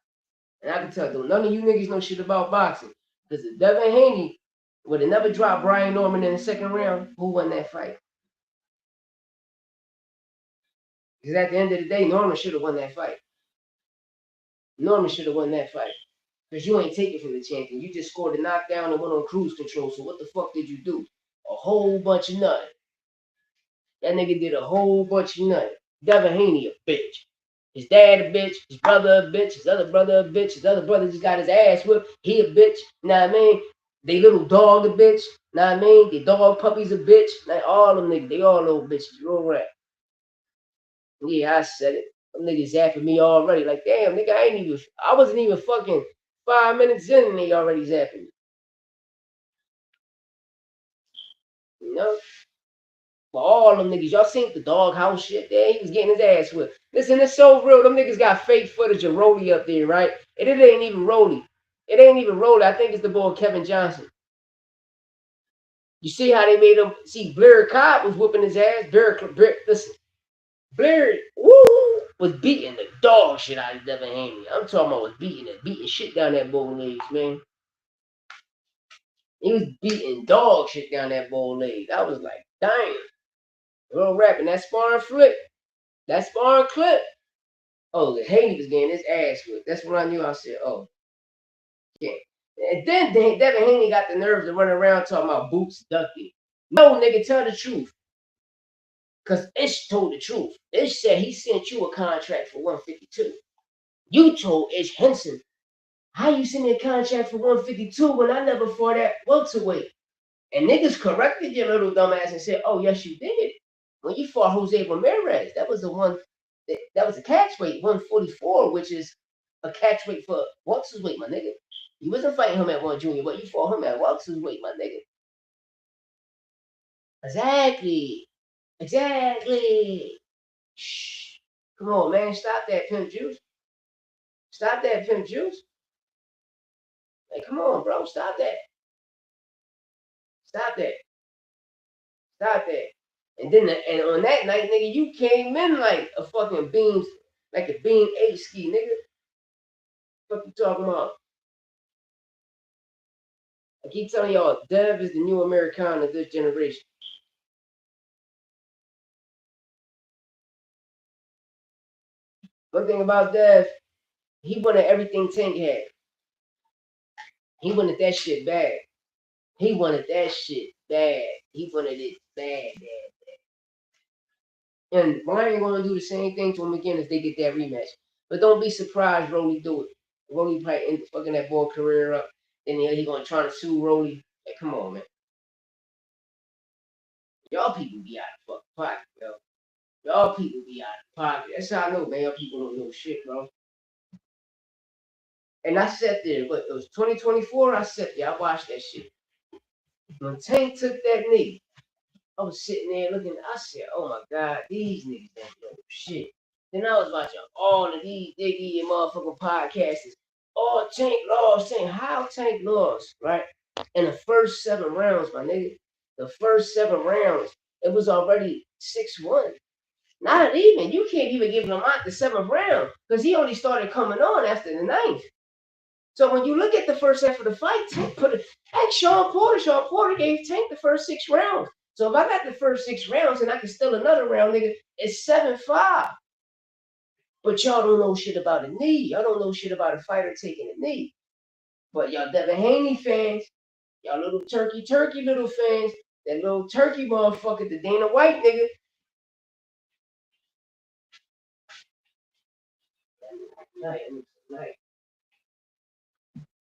And I can tell you, none of you niggas know shit about boxing. Because if Devin Haney would have never dropped Brian Norman in the second round, who won that fight? Because at the end of the day, Norman should have won that fight. Norman should have won that fight. Because you ain't taking from the champion. You just scored a knockdown and went on cruise control. So what the fuck did you do? A whole bunch of nothing. That nigga did a whole bunch of nothing. Devin Haney a bitch. His dad a bitch. His brother a bitch. His other brother a bitch. His other brother just got his ass whipped. He a bitch. Know what I mean? They little dog a bitch. Know what I mean? They dog puppies a bitch. Like all them niggas. They all little bitches. Real rap. Yeah, I said it. Them niggas zapping me already. Like, damn, nigga, I wasn't even fucking 5 minutes in and they already zapping me. You know? For all them niggas, y'all seen the doghouse shit there? He was getting his ass whipped. Listen, it's so real. Them niggas got fake footage of Rolly up there, right? And it ain't even Rolly. It ain't even Rolly. I think it's the boy Kevin Johnson. You see how they made him? See, Blair Cobb was whooping his ass. Listen, Blair, woo, was beating the dog shit out of Devin Haney. I'm talking about was beating shit down that bull legs, man. He was beating dog shit down that bull legs. I was like, damn. Real rapping. That sparring flip. That sparring clip. Oh, Haney was getting his ass whipped. That's when I knew. I said, oh, yeah. And then Devin Haney got the nerve to run around talking about Boots ducking. No, nigga, tell the truth. Because Ish told the truth. Ish said he sent you a contract for 152. You told Ish Henson, how you send me a contract for 152 when I never fought at welterweight? And niggas corrected your little dumbass and said, oh, yes, you did. When you fought Jose Ramirez, that was the one, that was a catch weight, 144, which is a catch weight for Welter's weight, my nigga. You wasn't fighting him at 1 junior, but you fought him at Welter's weight, my nigga. Exactly. Shh. Come on, man. Stop that, Pimp Juice. Stop that, Pimp Juice. Like, come on, bro. Stop that. Stop that. Stop that. And then and on that night, nigga, you came in like a fucking like a beam 8 ski, nigga. What you talking about? I keep telling y'all, Dev is the new Americana of this generation. One thing about Dev, he wanted everything Tank had. He wanted that shit bad. He wanted that shit bad. He wanted it bad. And Ryan gonna do the same thing to him again if they get that rematch. But don't be surprised Rolly do it. Rolly probably end fucking that boy career up. Then he gonna try to sue Rolly. Like, come on, man. Y'all people be out of fucking pocket, bro. Y'all people be out of pocket. That's how I know, man. Y'all people don't know shit, bro. And I sat there, but it was 2024. I sat there, I watched that shit. When Tank took that knee, I was sitting there looking, I said, oh my God, these niggas don't know shit. Then I was watching all of these Diggy and motherfucking podcasters. Oh, Tank lost, Tank. How Tank lost, right? In the first 7 rounds, my nigga. The first 7 rounds, it was already 6-1. Not even. You can't even give him out the 7th round because he only started coming on after the 9th. So when you look at the first half of the fight, Tank put it. Like Sean Porter gave Tank the first 6 rounds. So if I got the first 6 rounds and I can steal another round, nigga, it's 7-5. But y'all don't know shit about a knee. Y'all don't know shit about a fighter taking a knee. But y'all Devin Haney fans, y'all little turkey little fans, that little turkey motherfucker, the Dana White nigga. Night.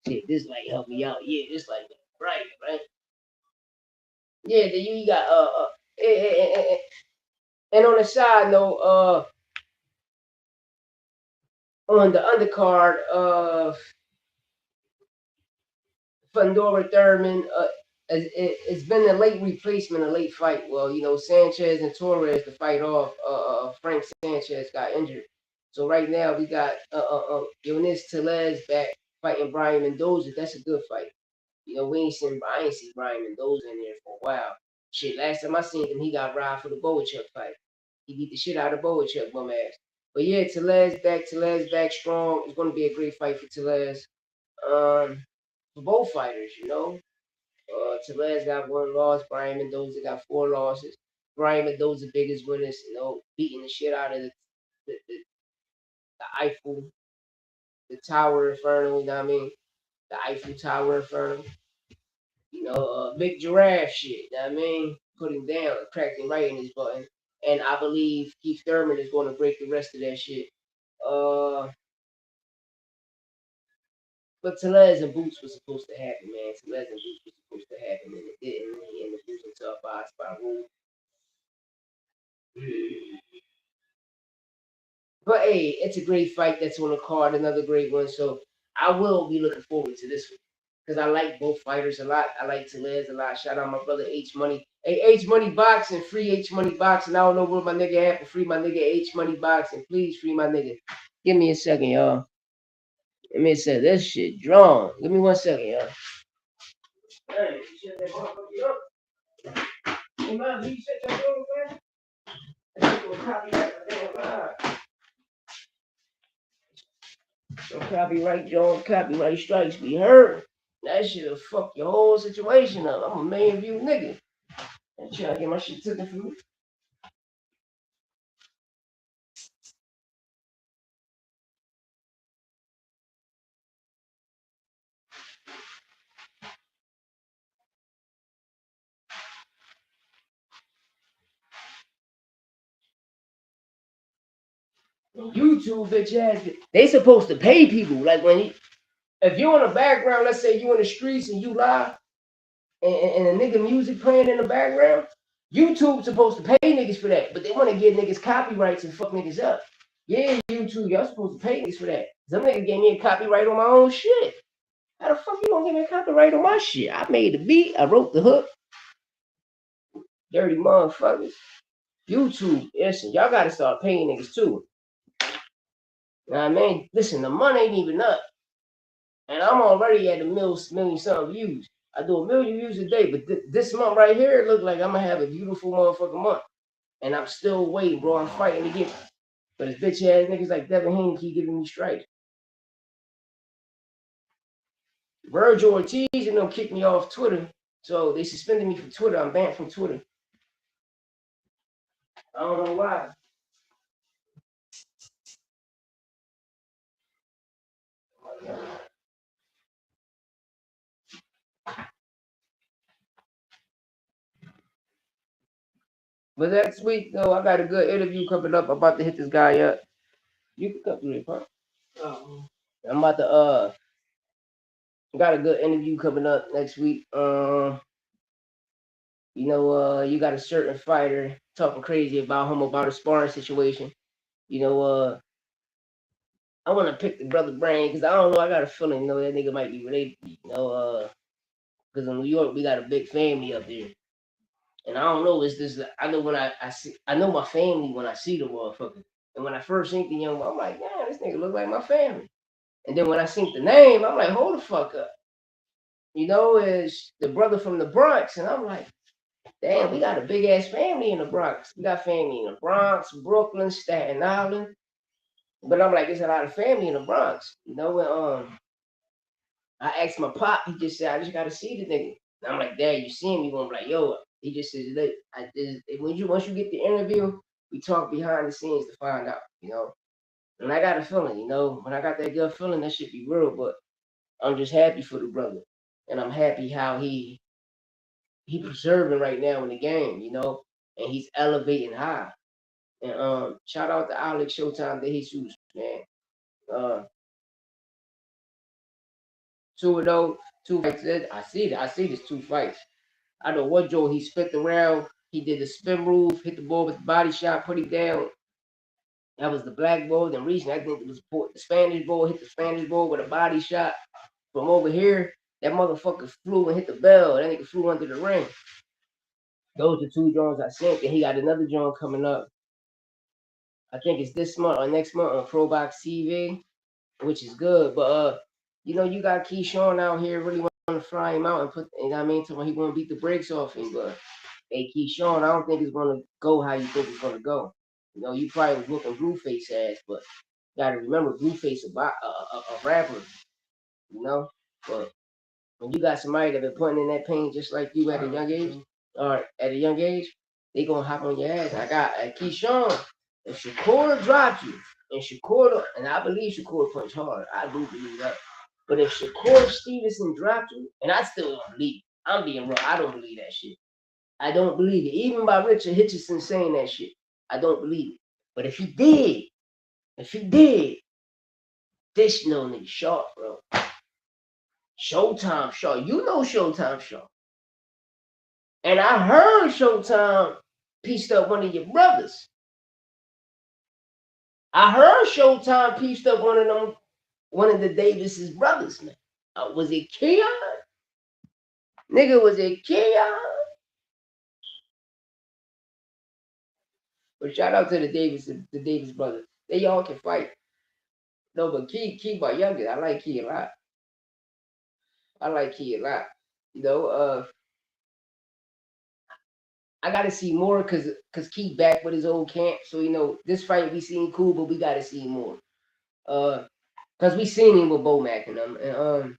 Shit, this light help me out. Yeah, this light right. Yeah, then you got and on the side note, on the undercard of Fundora Thurman, it's been a late replacement, a late fight. Well, Sanchez and Torres to fight off. Frank Sanchez got injured, so right now we got Yonis Telez back fighting Brian Mendoza. That's a good fight. I ain't seen Brian Mendoza in there for a while. Shit, last time I seen him, he got robbed for the Boachuk fight. He beat the shit out of Boachuk, bum ass. But yeah, Telez back strong. It's going to be a great fight for Telez. For both fighters, Telez got 1 loss. Brian Mendoza got 4 losses. Brian Mendoza biggest winners, beating the shit out of the Eiffel, the Tower Inferno. You know what I mean? The Eiffel Tower Inferno. Big giraffe shit. You know what I mean? Put him down, cracked him right in his button. And I believe Keith Thurman is going to break the rest of that shit. But Telez and Boots was supposed to happen, man. Telez and Boots was supposed to happen, and it didn't. He ended up losing to a box by rule. But hey, it's a great fight that's on the card, another great one. So I will be looking forward to this one because I like both fighters a lot. I like Telez a lot. Shout out my brother H Money. Hey, H Money Boxing, free H Money Boxing. I don't know where my nigga at, but free my nigga H Money Boxing. Please free my nigga. Give me a second, y'all. Let me say this shit drawn. Give me 1 second, y'all. Hey, shut that motherfucker up. Hey, man, you shut that door, man. That's gonna copyright my damn live. So copyright strikes be heard. That shit'll fuck your whole situation up. I'm a million view nigga. I'm trying to get my shit taken from me. YouTube bitch ass. They supposed to pay people. Like if you're in the background, let's say you in the streets and you live, and a nigga music playing in the background, YouTube supposed to pay niggas for that, but they want to give niggas copyrights and fuck niggas up. Yeah, YouTube, y'all supposed to pay niggas for that. Some nigga gave me a copyright on my own shit. How the fuck you gonna give me a copyright on my shit? I made the beat, I wrote the hook. Dirty motherfuckers. YouTube, listen, y'all gotta start paying niggas too. Now, I mean, listen, the money ain't even up. And I'm already at a million something views. I do 1 million views a day, but this month right here, it look like I'm gonna have a beautiful motherfucking month. And I'm still waiting, bro. I'm fighting to get. But it's bitch ass niggas like Devin Haney keep giving me strikes. Virgil Ortiz and them kicked me off Twitter. So they suspended me from Twitter. I'm banned from Twitter. I don't know why. But next week, though, I got a good interview coming up. I'm about to hit this guy up. You can come through it, huh? I'm about to got a good interview coming up next week. You got a certain fighter talking crazy about him about a sparring situation. I want to pick the brother brain because I don't know. I got a feeling, that nigga might be related. Because in New York we got a big family up there, and I don't know. It's this. I know when I see. I know my family when I see the motherfucker. And when I first seen the young boy, I'm like, yeah, this nigga look like my family. And then when I seen the name, I'm like, hold the fuck up. Is the brother from the Bronx, and I'm like, damn, we got a big ass family in the Bronx. We got family in the Bronx, Brooklyn, Staten Island. But I'm like, there's a lot of family in the Bronx. I asked my pop, he just said, I just gotta see the nigga. And I'm like, Dad, you see him? You gonna be like, yo. He just says, look, once you get the interview, we talk behind the scenes to find out. And I got a feeling, when I got that gut feeling, that should be real. But I'm just happy for the brother, and I'm happy how he preserving right now in the game, and he's elevating high. And shout out to Alex Showtime De Jesus, man. Uh, two fights. I see this two fights. I know one Joe he spit around. He did the spin move, hit the ball with the body shot, put him down. That was the black ball. Then recently, I think it was the Spanish ball, hit the Spanish ball with a body shot from over here. That motherfucker flew and hit the bell. That nigga flew under the ring. Those are two drones I sent. And he got another drone coming up. I think it's this month or next month on ProBox TV, which is good. But you got Keyshawn out here really want to fly him out and put. And I mean, he want to beat the brakes off him, but hey, Keyshawn, I don't think it's gonna go how you think it's gonna go. You probably was looking Blueface ass, but you gotta remember Blueface a rapper, But when you got somebody that been putting in that pain just like you at a young age, or at a young age, they gonna hop on your ass. I got Keyshawn. If Shakur dropped you, and I believe Shakur punched hard, I do believe that. But if Shakur Stevenson dropped you, and I still don't believe, I'm being real, I don't believe that shit. I don't believe it. Even by Richard Hitchison saying that shit, I don't believe it. But if he did, this no nigga sharp, bro. Showtime sharp. Showtime sharp. And I heard Showtime pieced up one of your brothers. I heard Showtime pieced up one of the Davis's brothers, man. Was it Keon? Nigga, was it Keon? But shout out to the Davis brothers. They all can fight. No, but Key my youngest. I like Key a lot. I gotta see more cause Key back with his old camp. So this fight we seen cool, but we gotta see more. Cause we seen him with Bomac and them, and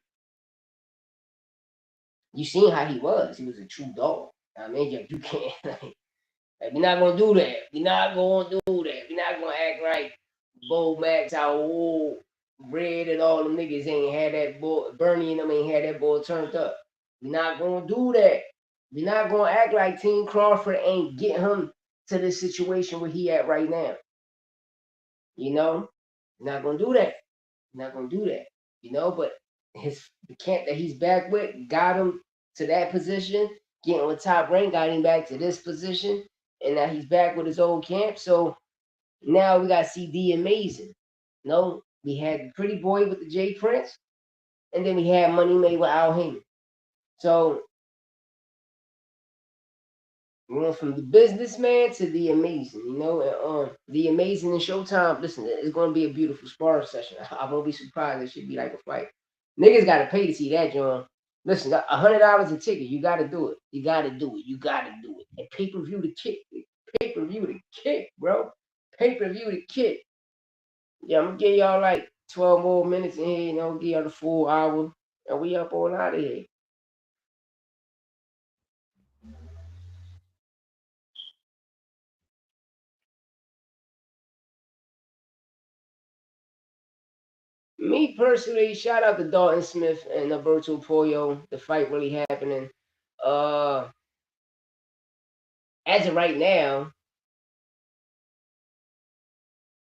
you seen how he was. He was a true dog. I mean, you can't like, we're not gonna do that. We're not gonna do that. We're not gonna act like Bomac how old Red and all them niggas ain't had that boy. Bernie and them ain't had that boy turned up. We're not gonna do that. We're not gonna act like Team Crawford ain't get him to the situation where he at right now. We're not gonna do that. We're not gonna do that. But the camp that he's back with got him to that position. Getting with Top Rank got him back to this position, and now he's back with his old camp. So now we got to see D Amazing. We had the Pretty Boy with the J Prince, and then we had Money Made with Al Haney. So we went from the businessman to the amazing, and the amazing and Showtime. Listen, it's going to be a beautiful sparring session. I won't be surprised. It should be like a fight. Niggas got to pay to see that, John. Listen, $100 a ticket. You got to do it. You got to do it. You got to do it. And pay-per-view the kick. Pay-per-view the kick, bro. Pay-per-view the kick. Yeah, I'm going to give y'all like 12 more minutes in here, give y'all the full hour. And we up on out of here. Me personally, shout out to Dalton Smith and Alberto Pollo. The fight really happening. Uh, as of right now,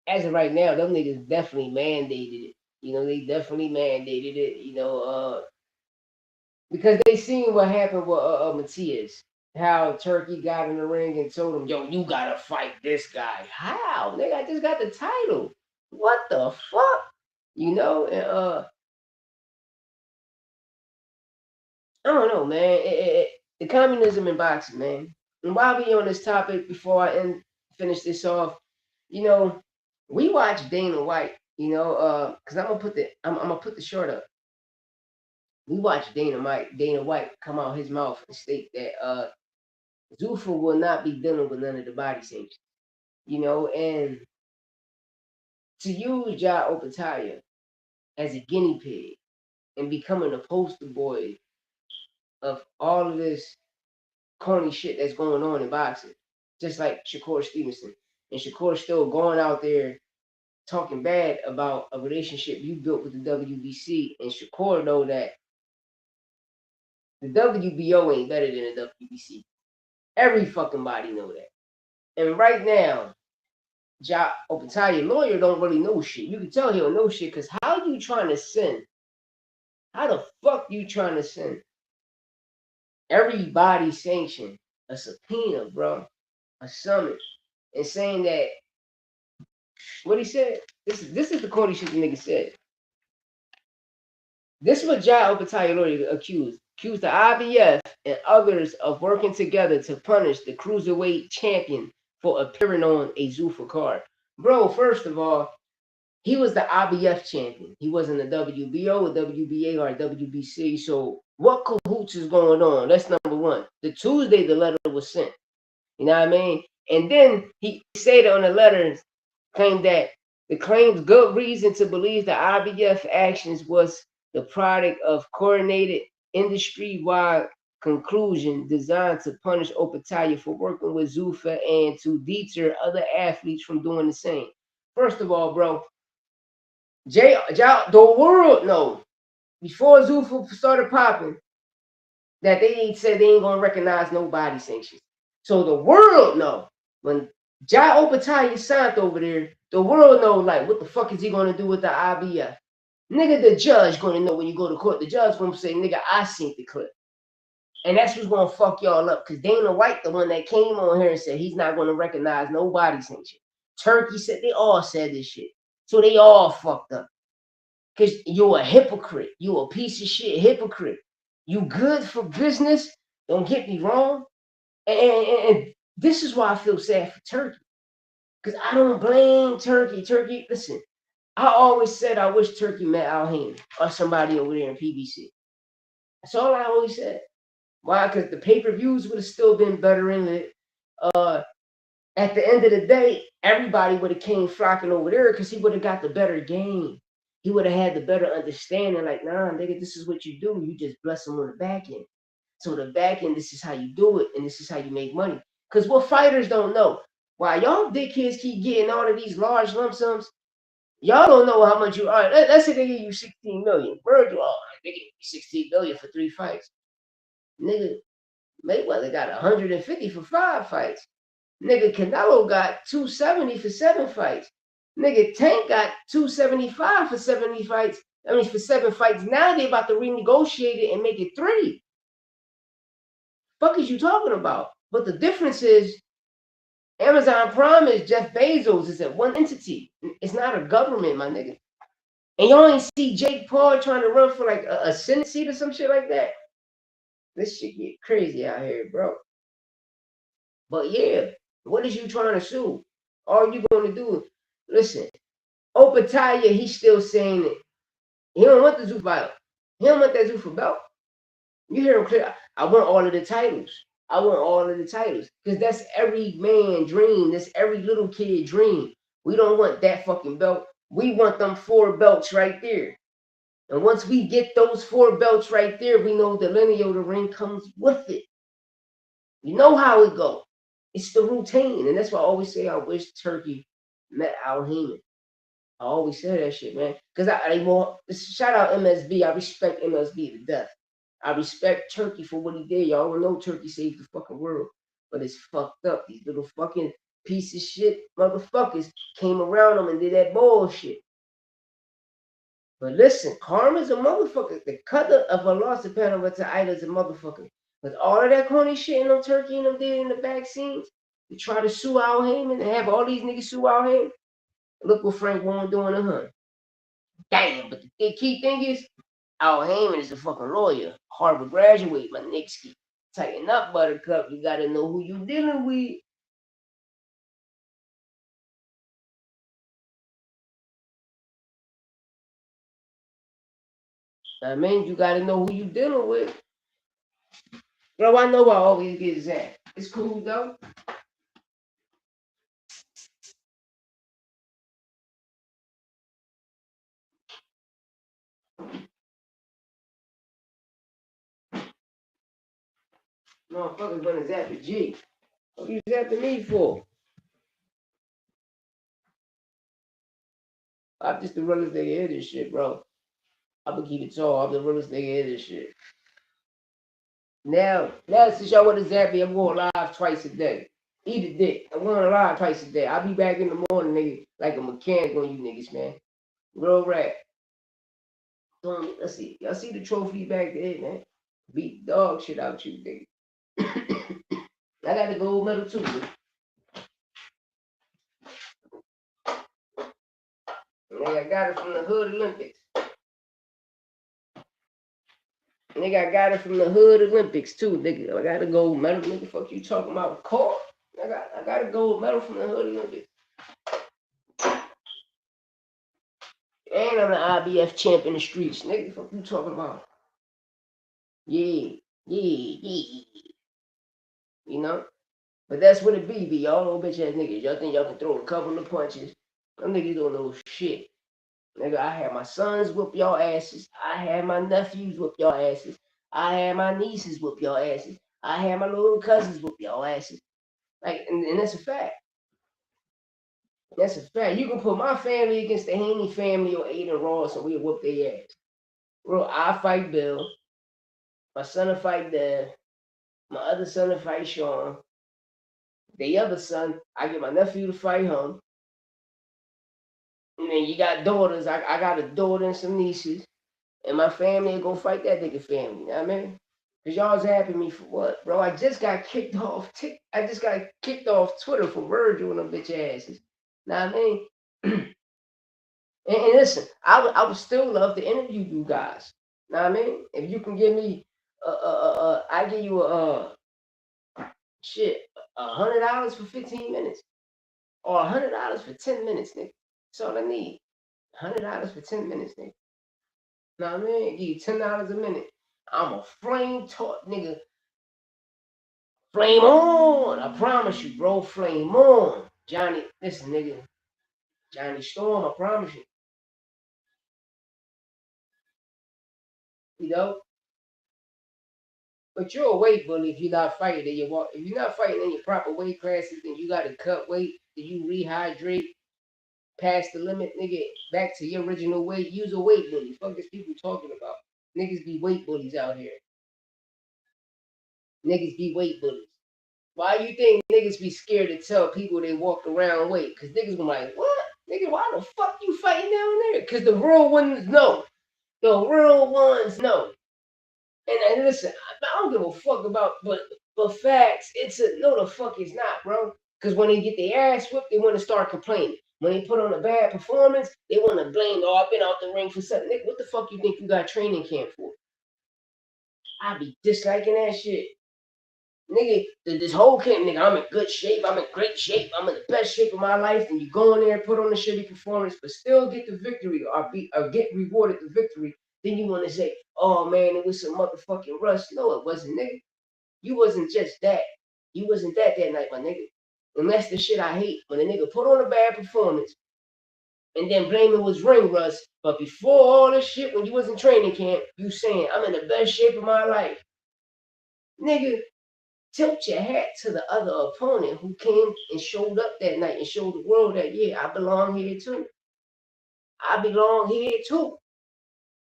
them niggas definitely mandated it. They definitely mandated it. Because they seen what happened with Matias. How Turkey got in the ring and told him, "Yo, you gotta fight this guy." How? Nigga, I just got the title. What the fuck? You know, and I don't know, man. The communism in boxing, man. And while we on this topic, before I finish this off, you know, we watch Dana White. You know, because I'm gonna put the short up. We watched Dana White come out his mouth and state that Zuffa will not be dealing with none of the body sanctions. You know, and to use Ja Opataya as a guinea pig and becoming a poster boy of all of this corny shit that's going on in boxing, just like Shakur Stevenson. And Shakur still going out there talking bad about a relationship you built with the WBC, and Shakur know that the WBO ain't better than the WBC. Every fucking body know that. And right now, Ja Opataya, lawyer, don't really know shit. You can tell he don't know shit because how you trying to send? How the fuck you trying to send everybody sanction a subpoena, bro, a summons, and saying that what he said? This is the corny shit the nigga said. This is what Ja Opataya lawyer accused the IBF and others of working together to punish the cruiserweight champion for appearing on a Zuffa card. Bro, first of all, he was the IBF champion. He wasn't a WBO, a WBA, or a WBC. So what cahoots is going on? That's number one. The Tuesday the letter was sent. You know what I mean? And then he said on the letter, claimed that the claims good reason to believe the IBF actions was the product of coordinated industry-wide conclusion designed to punish Opataya for working with Zuffa and to deter other athletes from doing the same. First of all, bro, the world know before Zuffa started popping that they ain't said they ain't gonna recognize no body sanctions. So the world know when Ja Opataya signed over there, the world know like what the fuck is he gonna do with the IBF? Nigga, the judge gonna know when you go to court. The judge gonna say, nigga, I seen the clip. And that's what's gonna fuck y'all up. Cause Dana White, the one that came on here and said he's not gonna recognize no body sanction. Turkey said they all said this shit. So they all fucked up. Cause you a hypocrite. You a piece of shit hypocrite. You good for business. Don't get me wrong. And this is why I feel sad for Turkey. Because I don't blame Turkey. Turkey, listen, I always said I wish Turkey met Al Haney or somebody over there in PBC. That's all I always said. Why? Because the pay-per-views would have still been better in it. At the end of the day, everybody would have came flocking over there because he would have got the better game. He would have had the better understanding. Like, nah, nigga, this is what you do. You just bless them on the back end. So the back end, this is how you do it, and this is how you make money. Because what fighters don't know, why y'all dickheads keep getting all of these large lump sums, y'all don't know how much you are. Let's say they give you 16 million. Bird, they give you 16 million for 3 fights. Nigga, Mayweather got 150 for 5 fights. Nigga, Canelo got 270 for 7 fights. Nigga, Tank got 275 for 70 fights. I mean, for 7 fights. Now they about to renegotiate it and make it 3. Fuck is you talking about? But the difference is Amazon Prime is Jeff Bezos. It's a one entity. It's not a government, my nigga. And y'all ain't see Jake Paul trying to run for like a Senate seat or some shit like that. This shit get crazy out here, bro. But yeah, what is you trying to sue? All you gonna do? Listen, Opataya, he's still saying it. He don't want the Zuffa belt. He don't want that Zuffa belt. You hear him clear. I want all of the titles. I want all of the titles. Because that's every man dream. That's every little kid dream. We don't want that fucking belt. We want them 4 belts right there. And once we get those 4 belts right there, we know the lineal of the ring comes with it. You know how it go. It's the routine. And that's why I always say I wish Turkey met Al Heyman. I always say that shit, man. Because shout out MSB. I respect MSB to death. I respect Turkey for what he did. Y'all know Turkey saved the fucking world. But it's fucked up. These little fucking piece of shit motherfuckers came around him and did that bullshit. But listen, karma's a motherfucker. The cut of a loss depending on to is a motherfucker. But all of that corny shit in them Turkey and them did in the back scenes, to try to sue Al Heyman and have all these niggas sue Al Heyman. Look what Frank Warren doing to him. Damn, but the key thing is, Al Heyman is a fucking lawyer, Harvard graduate, my nigga. Tighten up, Buttercup. You gotta know who you dealing with. I mean, you gotta know who you dealing with. Bro, I know I always get Zach. It's cool though. Motherfuckers gonna zap the G. What you zapping me for? I'm just the realest nigga in this shit, bro. I'm gonna keep it tall. I'm the realest nigga in this shit. Now since y'all want to zap me, I'm going live twice a day. Eat a dick. I'm going live twice a day. I'll be back in the morning, nigga, like a mechanic on you niggas, man. Real rap. Let's see. Y'all see the trophy back there, man? Beat dog shit out you, nigga. I got the gold medal too, man. Nigga, I got it from the Hood Olympics. Nigga, I got it from the Hood Olympics too, nigga. I got a gold medal, nigga. Fuck you talking about court? I got a gold medal from the Hood Olympics. And I'm the IBF champ in the streets, nigga. Fuck you talking about? Yeah. You know? But that's what it be, y'all little bitch ass niggas. Y'all think y'all can throw a couple of punches. Them niggas don't know shit. Nigga, I had my sons whoop y'all asses. I had my nephews whoop y'all asses. I had my nieces whoop y'all asses. I had my little cousins whoop y'all asses. Like, and that's a fact. That's a fact. You can put my family against the Haney family or Aiden Ross and we'll whoop their ass. Bro, I fight Bill. My son will fight Dev. My other son will fight Sean. The other son, I get my nephew to fight him. And then you got daughters. I got a daughter and some nieces. And my family will go fight that nigga family. You know what I mean? Because y'all zapping me for what, bro? I just got kicked off Twitter for Virgil and them bitch asses. Know what I mean? and listen, I would still love to interview you guys. Know what I mean? If you can give me, I give you shit, $100 for 15 minutes, or $100 for 10 minutes, nigga. That's all I need. $100 for 10 minutes, nigga. Know what I mean? Give you $10 a minute. I'm a flame taught nigga. Flame on! I promise you, bro. Flame on. Johnny, listen, nigga. Johnny Storm, I promise you. You know? But you're a weight bully if you're not fighting. If you're not fighting in your proper weight classes, then you got to cut weight. Then you rehydrate past the limit, nigga. Back to your original weight. Use a weight bully. Fuck is people talking about? Niggas be weight bullies out here. Niggas be weight bullies. Why you think niggas be scared to tell people they walk around weight? Because niggas be like, what? Nigga, why the fuck you fighting down there? Because the real ones know. The real ones know. And listen, I don't give a fuck about, but facts, it's a, no the fuck it's not, bro. Because when they get their ass whipped, they want to start complaining. When they put on a bad performance, they want to blame, oh, I've been out the ring for something. Nigga, what the fuck you think you got training camp for? I be disliking that shit. Nigga, this whole camp, nigga, I'm in good shape. I'm in great shape. I'm in the best shape of my life. And you go in there and put on a shitty performance, but still get the victory or get rewarded the victory. Then you want to say, oh man, it was some motherfucking rust. No, it wasn't, nigga. You wasn't just that. You wasn't that night, my nigga. And that's the shit I hate. When a nigga put on a bad performance and then blame it was ring rust. But before all this shit, when you was in training camp, you saying, I'm in the best shape of my life. Nigga, tilt your hat to the other opponent who came and showed up that night and showed the world that, yeah, I belong here too. I belong here too.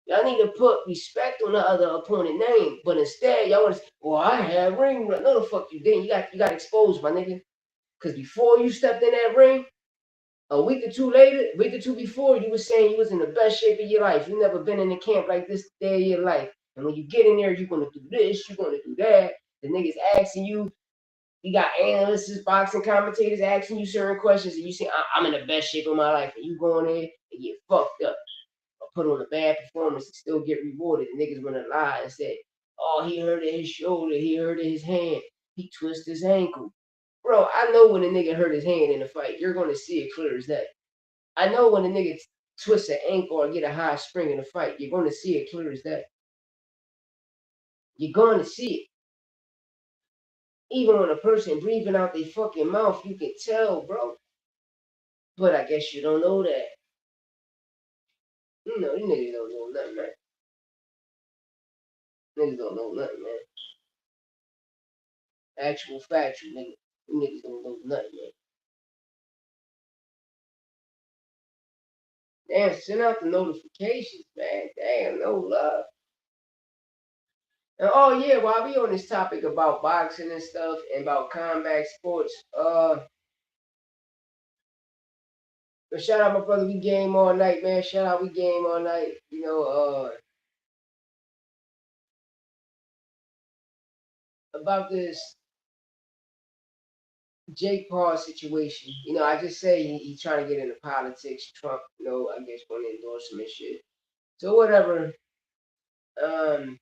Y'all need to put respect on the other opponent name, but instead y'all want to say, well, I had ring rust. No, the fuck you didn't. You got exposed, my nigga. Because before you stepped in that ring, a week or two before, you was saying you was in the best shape of your life. You never been in a camp like this day of your life. And when you get in there, you're gonna do this, you're gonna do that. The niggas asking you. You got analysts, boxing commentators asking you certain questions, and you say, I'm in the best shape of my life. And you go in there and get fucked up. put on a bad performance and still get rewarded. The niggas gonna lie and say, "Oh, he hurt his shoulder, he hurt his hand, he twisted his ankle." Bro, I know when a nigga hurt his hand in a fight, you're gonna see it clear as day. I know when a nigga twists an ankle or get a high spring in a fight, you're gonna see it clear as day. You're gonna see it. Even when a person breathing out their fucking mouth, you can tell, bro. But I guess you don't know that. You know, these niggas don't know nothing, man. Niggas don't know nothing, man. Actual factual, nigga. You niggas don't know nothing, man. Damn, send out the notifications, man. Damn, no love. And oh yeah, while we on this topic about boxing and stuff and about combat sports, but shout out my brother, we game all night, man. Shout out, we game all night. You know, about this Jake Paul situation. You know, I just say he trying to get into politics. Trump, you know, I guess want to endorse him and shit. So whatever. Um,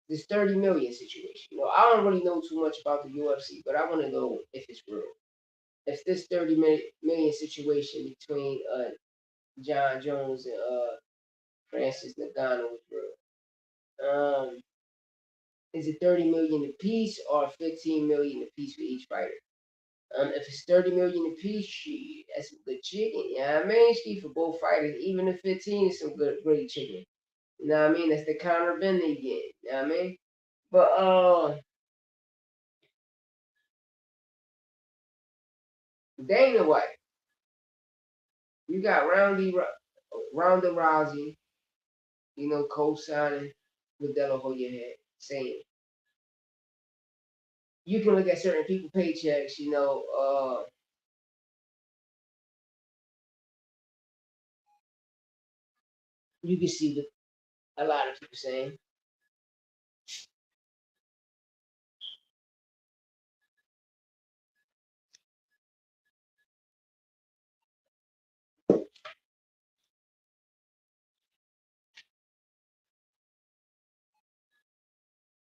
this 30 million situation. You know, I don't really know too much about the UFC, but I want to know if it's real. If this 30 million situation between John Jones and Francis Ngannou is real. Is it 30 million a piece or 15 million a piece for each fighter? If it's 30 million a piece, shit, that's some good chicken. Yeah, I mean, shit, for both fighters, even if 15 is some good, great chicken. You know what I mean? That's the counter they get. You know what I mean? But Dana White, you got Ronda Rousey, you know, co-signing with De La Hoya head, saying you can look at certain people paychecks, you know, you can see what a lot of people saying.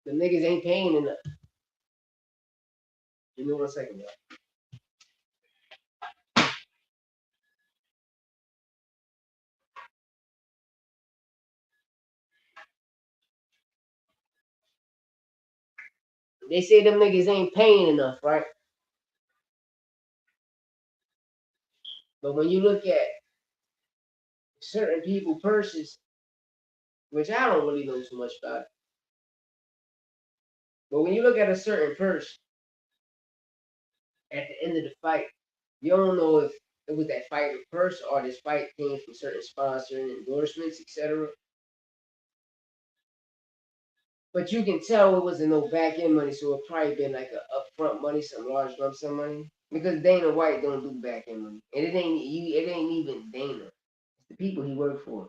The niggas ain't paying enough. Give me 1 second, y'all. They say them niggas ain't paying enough, right? But when you look at certain people purses, which I don't really know too much about, but when you look at a certain purse at the end of the fight, you don't know if it was that fighter purse or this fight came from certain sponsoring endorsements, etc. But you can tell it wasn't no back end money, so it probably been like a upfront money, some large lump sum money. Because Dana White don't do back end money, and it ain't even Dana. It's the people he worked for,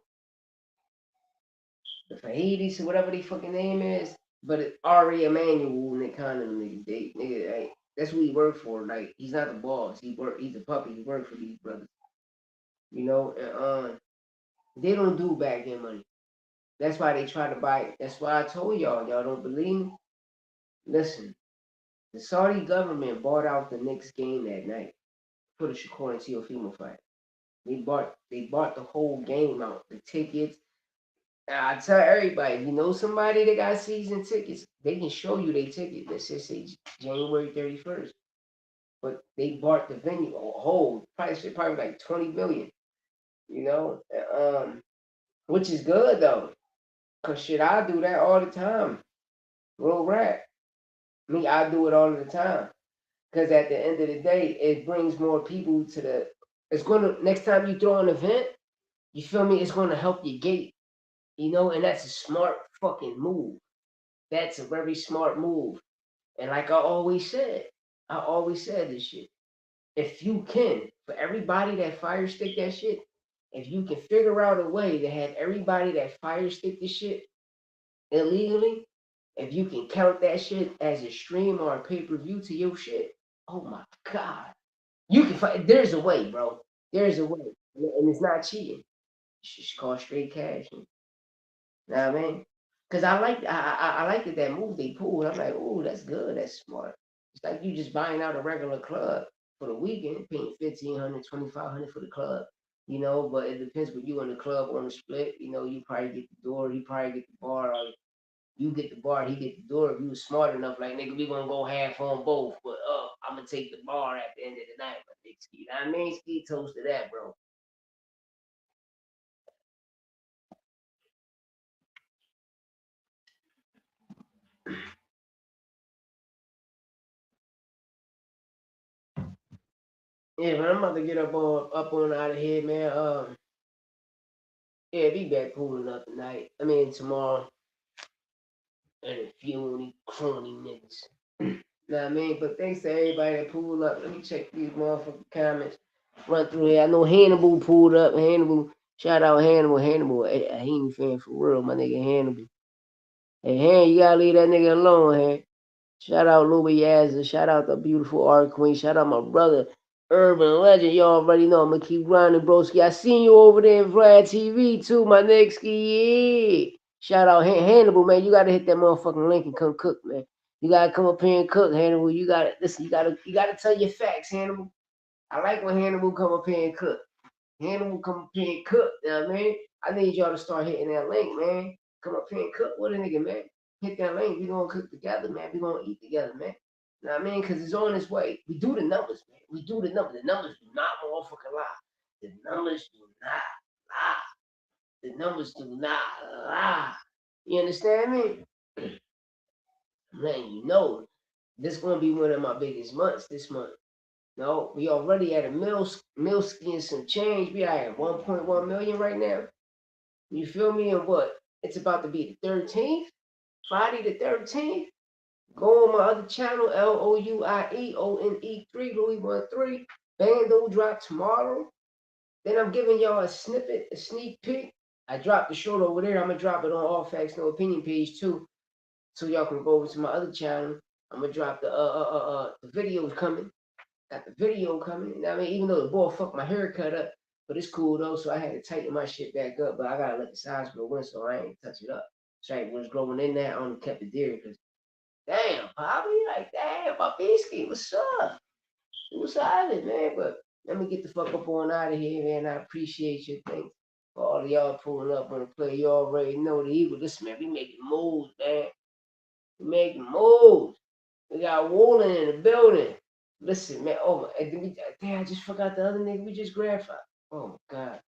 the Fahidis or whatever they fucking name is. But it's Ari Emanuel and that kind of nigga, nigga, like, that's what he worked for. Like he's not the boss. He's a puppy. He worked for these brothers, you know. And they don't do back end money. That's why they try to buy it. That's why I told y'all don't believe me. Listen, the Saudi government bought out the Knicks game that night. Put a Shakur and Teofimo fight. They bought the whole game out, the tickets. And I tell everybody, if you know somebody that got season tickets, they can show you their ticket that says say January 31st. But they bought the venue a whole price, probably like 20 million, you know, which is good though. Cause shit, I do that all the time. Real rap. Me, I do it all the time. Because at the end of the day, it brings more people to the. It's gonna next time you throw an event, you feel me? It's gonna help your gate, you know, and that's a smart fucking move. That's a very smart move. And like I always said this shit. If you can, for everybody that fire stick that shit, if you can figure out a way to have everybody that fire stick this shit illegally, if you can count that shit as a stream or a pay per view to your shit, oh my god. You can find. There's a way, bro. There's a way, and it's not cheating. It's just called straight cash. You know what I mean? Cause I liked it, that move they pulled. I'm like, oh, that's good, that's smart. It's like you just buying out a regular club for the weekend, paying 1,500, 2,500 for the club. But it depends what you in the club on the split. You probably get the door, he probably get the bar, or you get the bar, he get the door. If you was smart enough, like nigga, we gonna go half on both, but I'm gonna take the bar at the end of the night, my big ski. You know what I mean? Ski toast to that, bro. Yeah, but I'm about to get up on out of here, man. Yeah, be back pulling up tonight. I mean tomorrow, and a few of these crony niggas. Know what I mean? But thanks to everybody that pulled up. Let me check these motherfucking comments. Run through here. I know Hannibal pulled up. Hannibal, shout out Hannibal. Hannibal, a Haney fan for real, my nigga Hannibal. Hey, Han, you gotta leave that nigga alone, Han. Shout out Louis Yazza. Shout out the beautiful art queen. Shout out my brother, Urban Legend. You already know I'm gonna keep grinding, broski. I seen you over there in Vlad TV too, my nigga. Yeah. Shout out Hannibal, man. You gotta hit that motherfucking link and come cook, man. You gotta come up here and cook, Hannibal. You gotta listen. You gotta tell your facts, Hannibal. I like when Hannibal come up here and cook. Hannibal come up here and cook. You know what I mean? I need y'all to start hitting that link, man. Come up here and cook with a nigga, man. Hit that link. We gonna cook together, man. We gonna eat together, man. You know what I mean? Because it's on its way. We do the numbers, man. We do the numbers. The numbers do not motherfucking lie. The numbers do not lie. The numbers do not lie. You understand me? I'm letting you know. This gonna be one of my biggest months this month. No, we already at a Milski and some change. We are at 1.1 million right now. You feel me? And what? It's about to be the 13th, Friday the 13th. Go on my other channel, LOUIEONE3, Louis 13. Bando drop tomorrow. Then I'm giving y'all a snippet, a sneak peek. I dropped the short over there. I'm gonna drop it on All Facts No Opinion page too, so y'all can go over to my other channel. I'm gonna drop the videos coming. Got the video coming. You know what I mean? Even though the boy fucked my haircut up, but it's cool though. So I had to tighten my shit back up. But I gotta let the sides grow in, so I ain't touch it up. So when it's growing in there, I only kept it there because damn, Poppy, like damn, Bobisky, what's up? What's happening, man? But let me get the fuck up on out of here, man. I appreciate your thing. For all of y'all pulling up on the play, you already know the Eagle. Listen, man, we making moves, man. We making moves. We got Woolen in the building. Listen, man. Oh, damn, I just forgot the other nigga we just grabbed. Oh, God.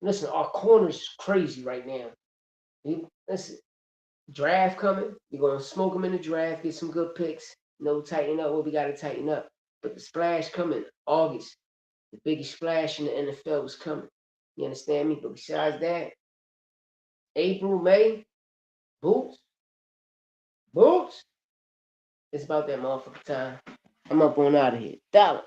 Listen, our corner's crazy right now. Listen, draft coming. We're going to smoke them in the draft, get some good picks. Tighten up what we got to tighten up. But the splash coming August. The biggest splash in the NFL was coming. You understand me? But besides that, April, May, boots, boots. It's about that motherfucker time. I'm up on out of here. Dollar.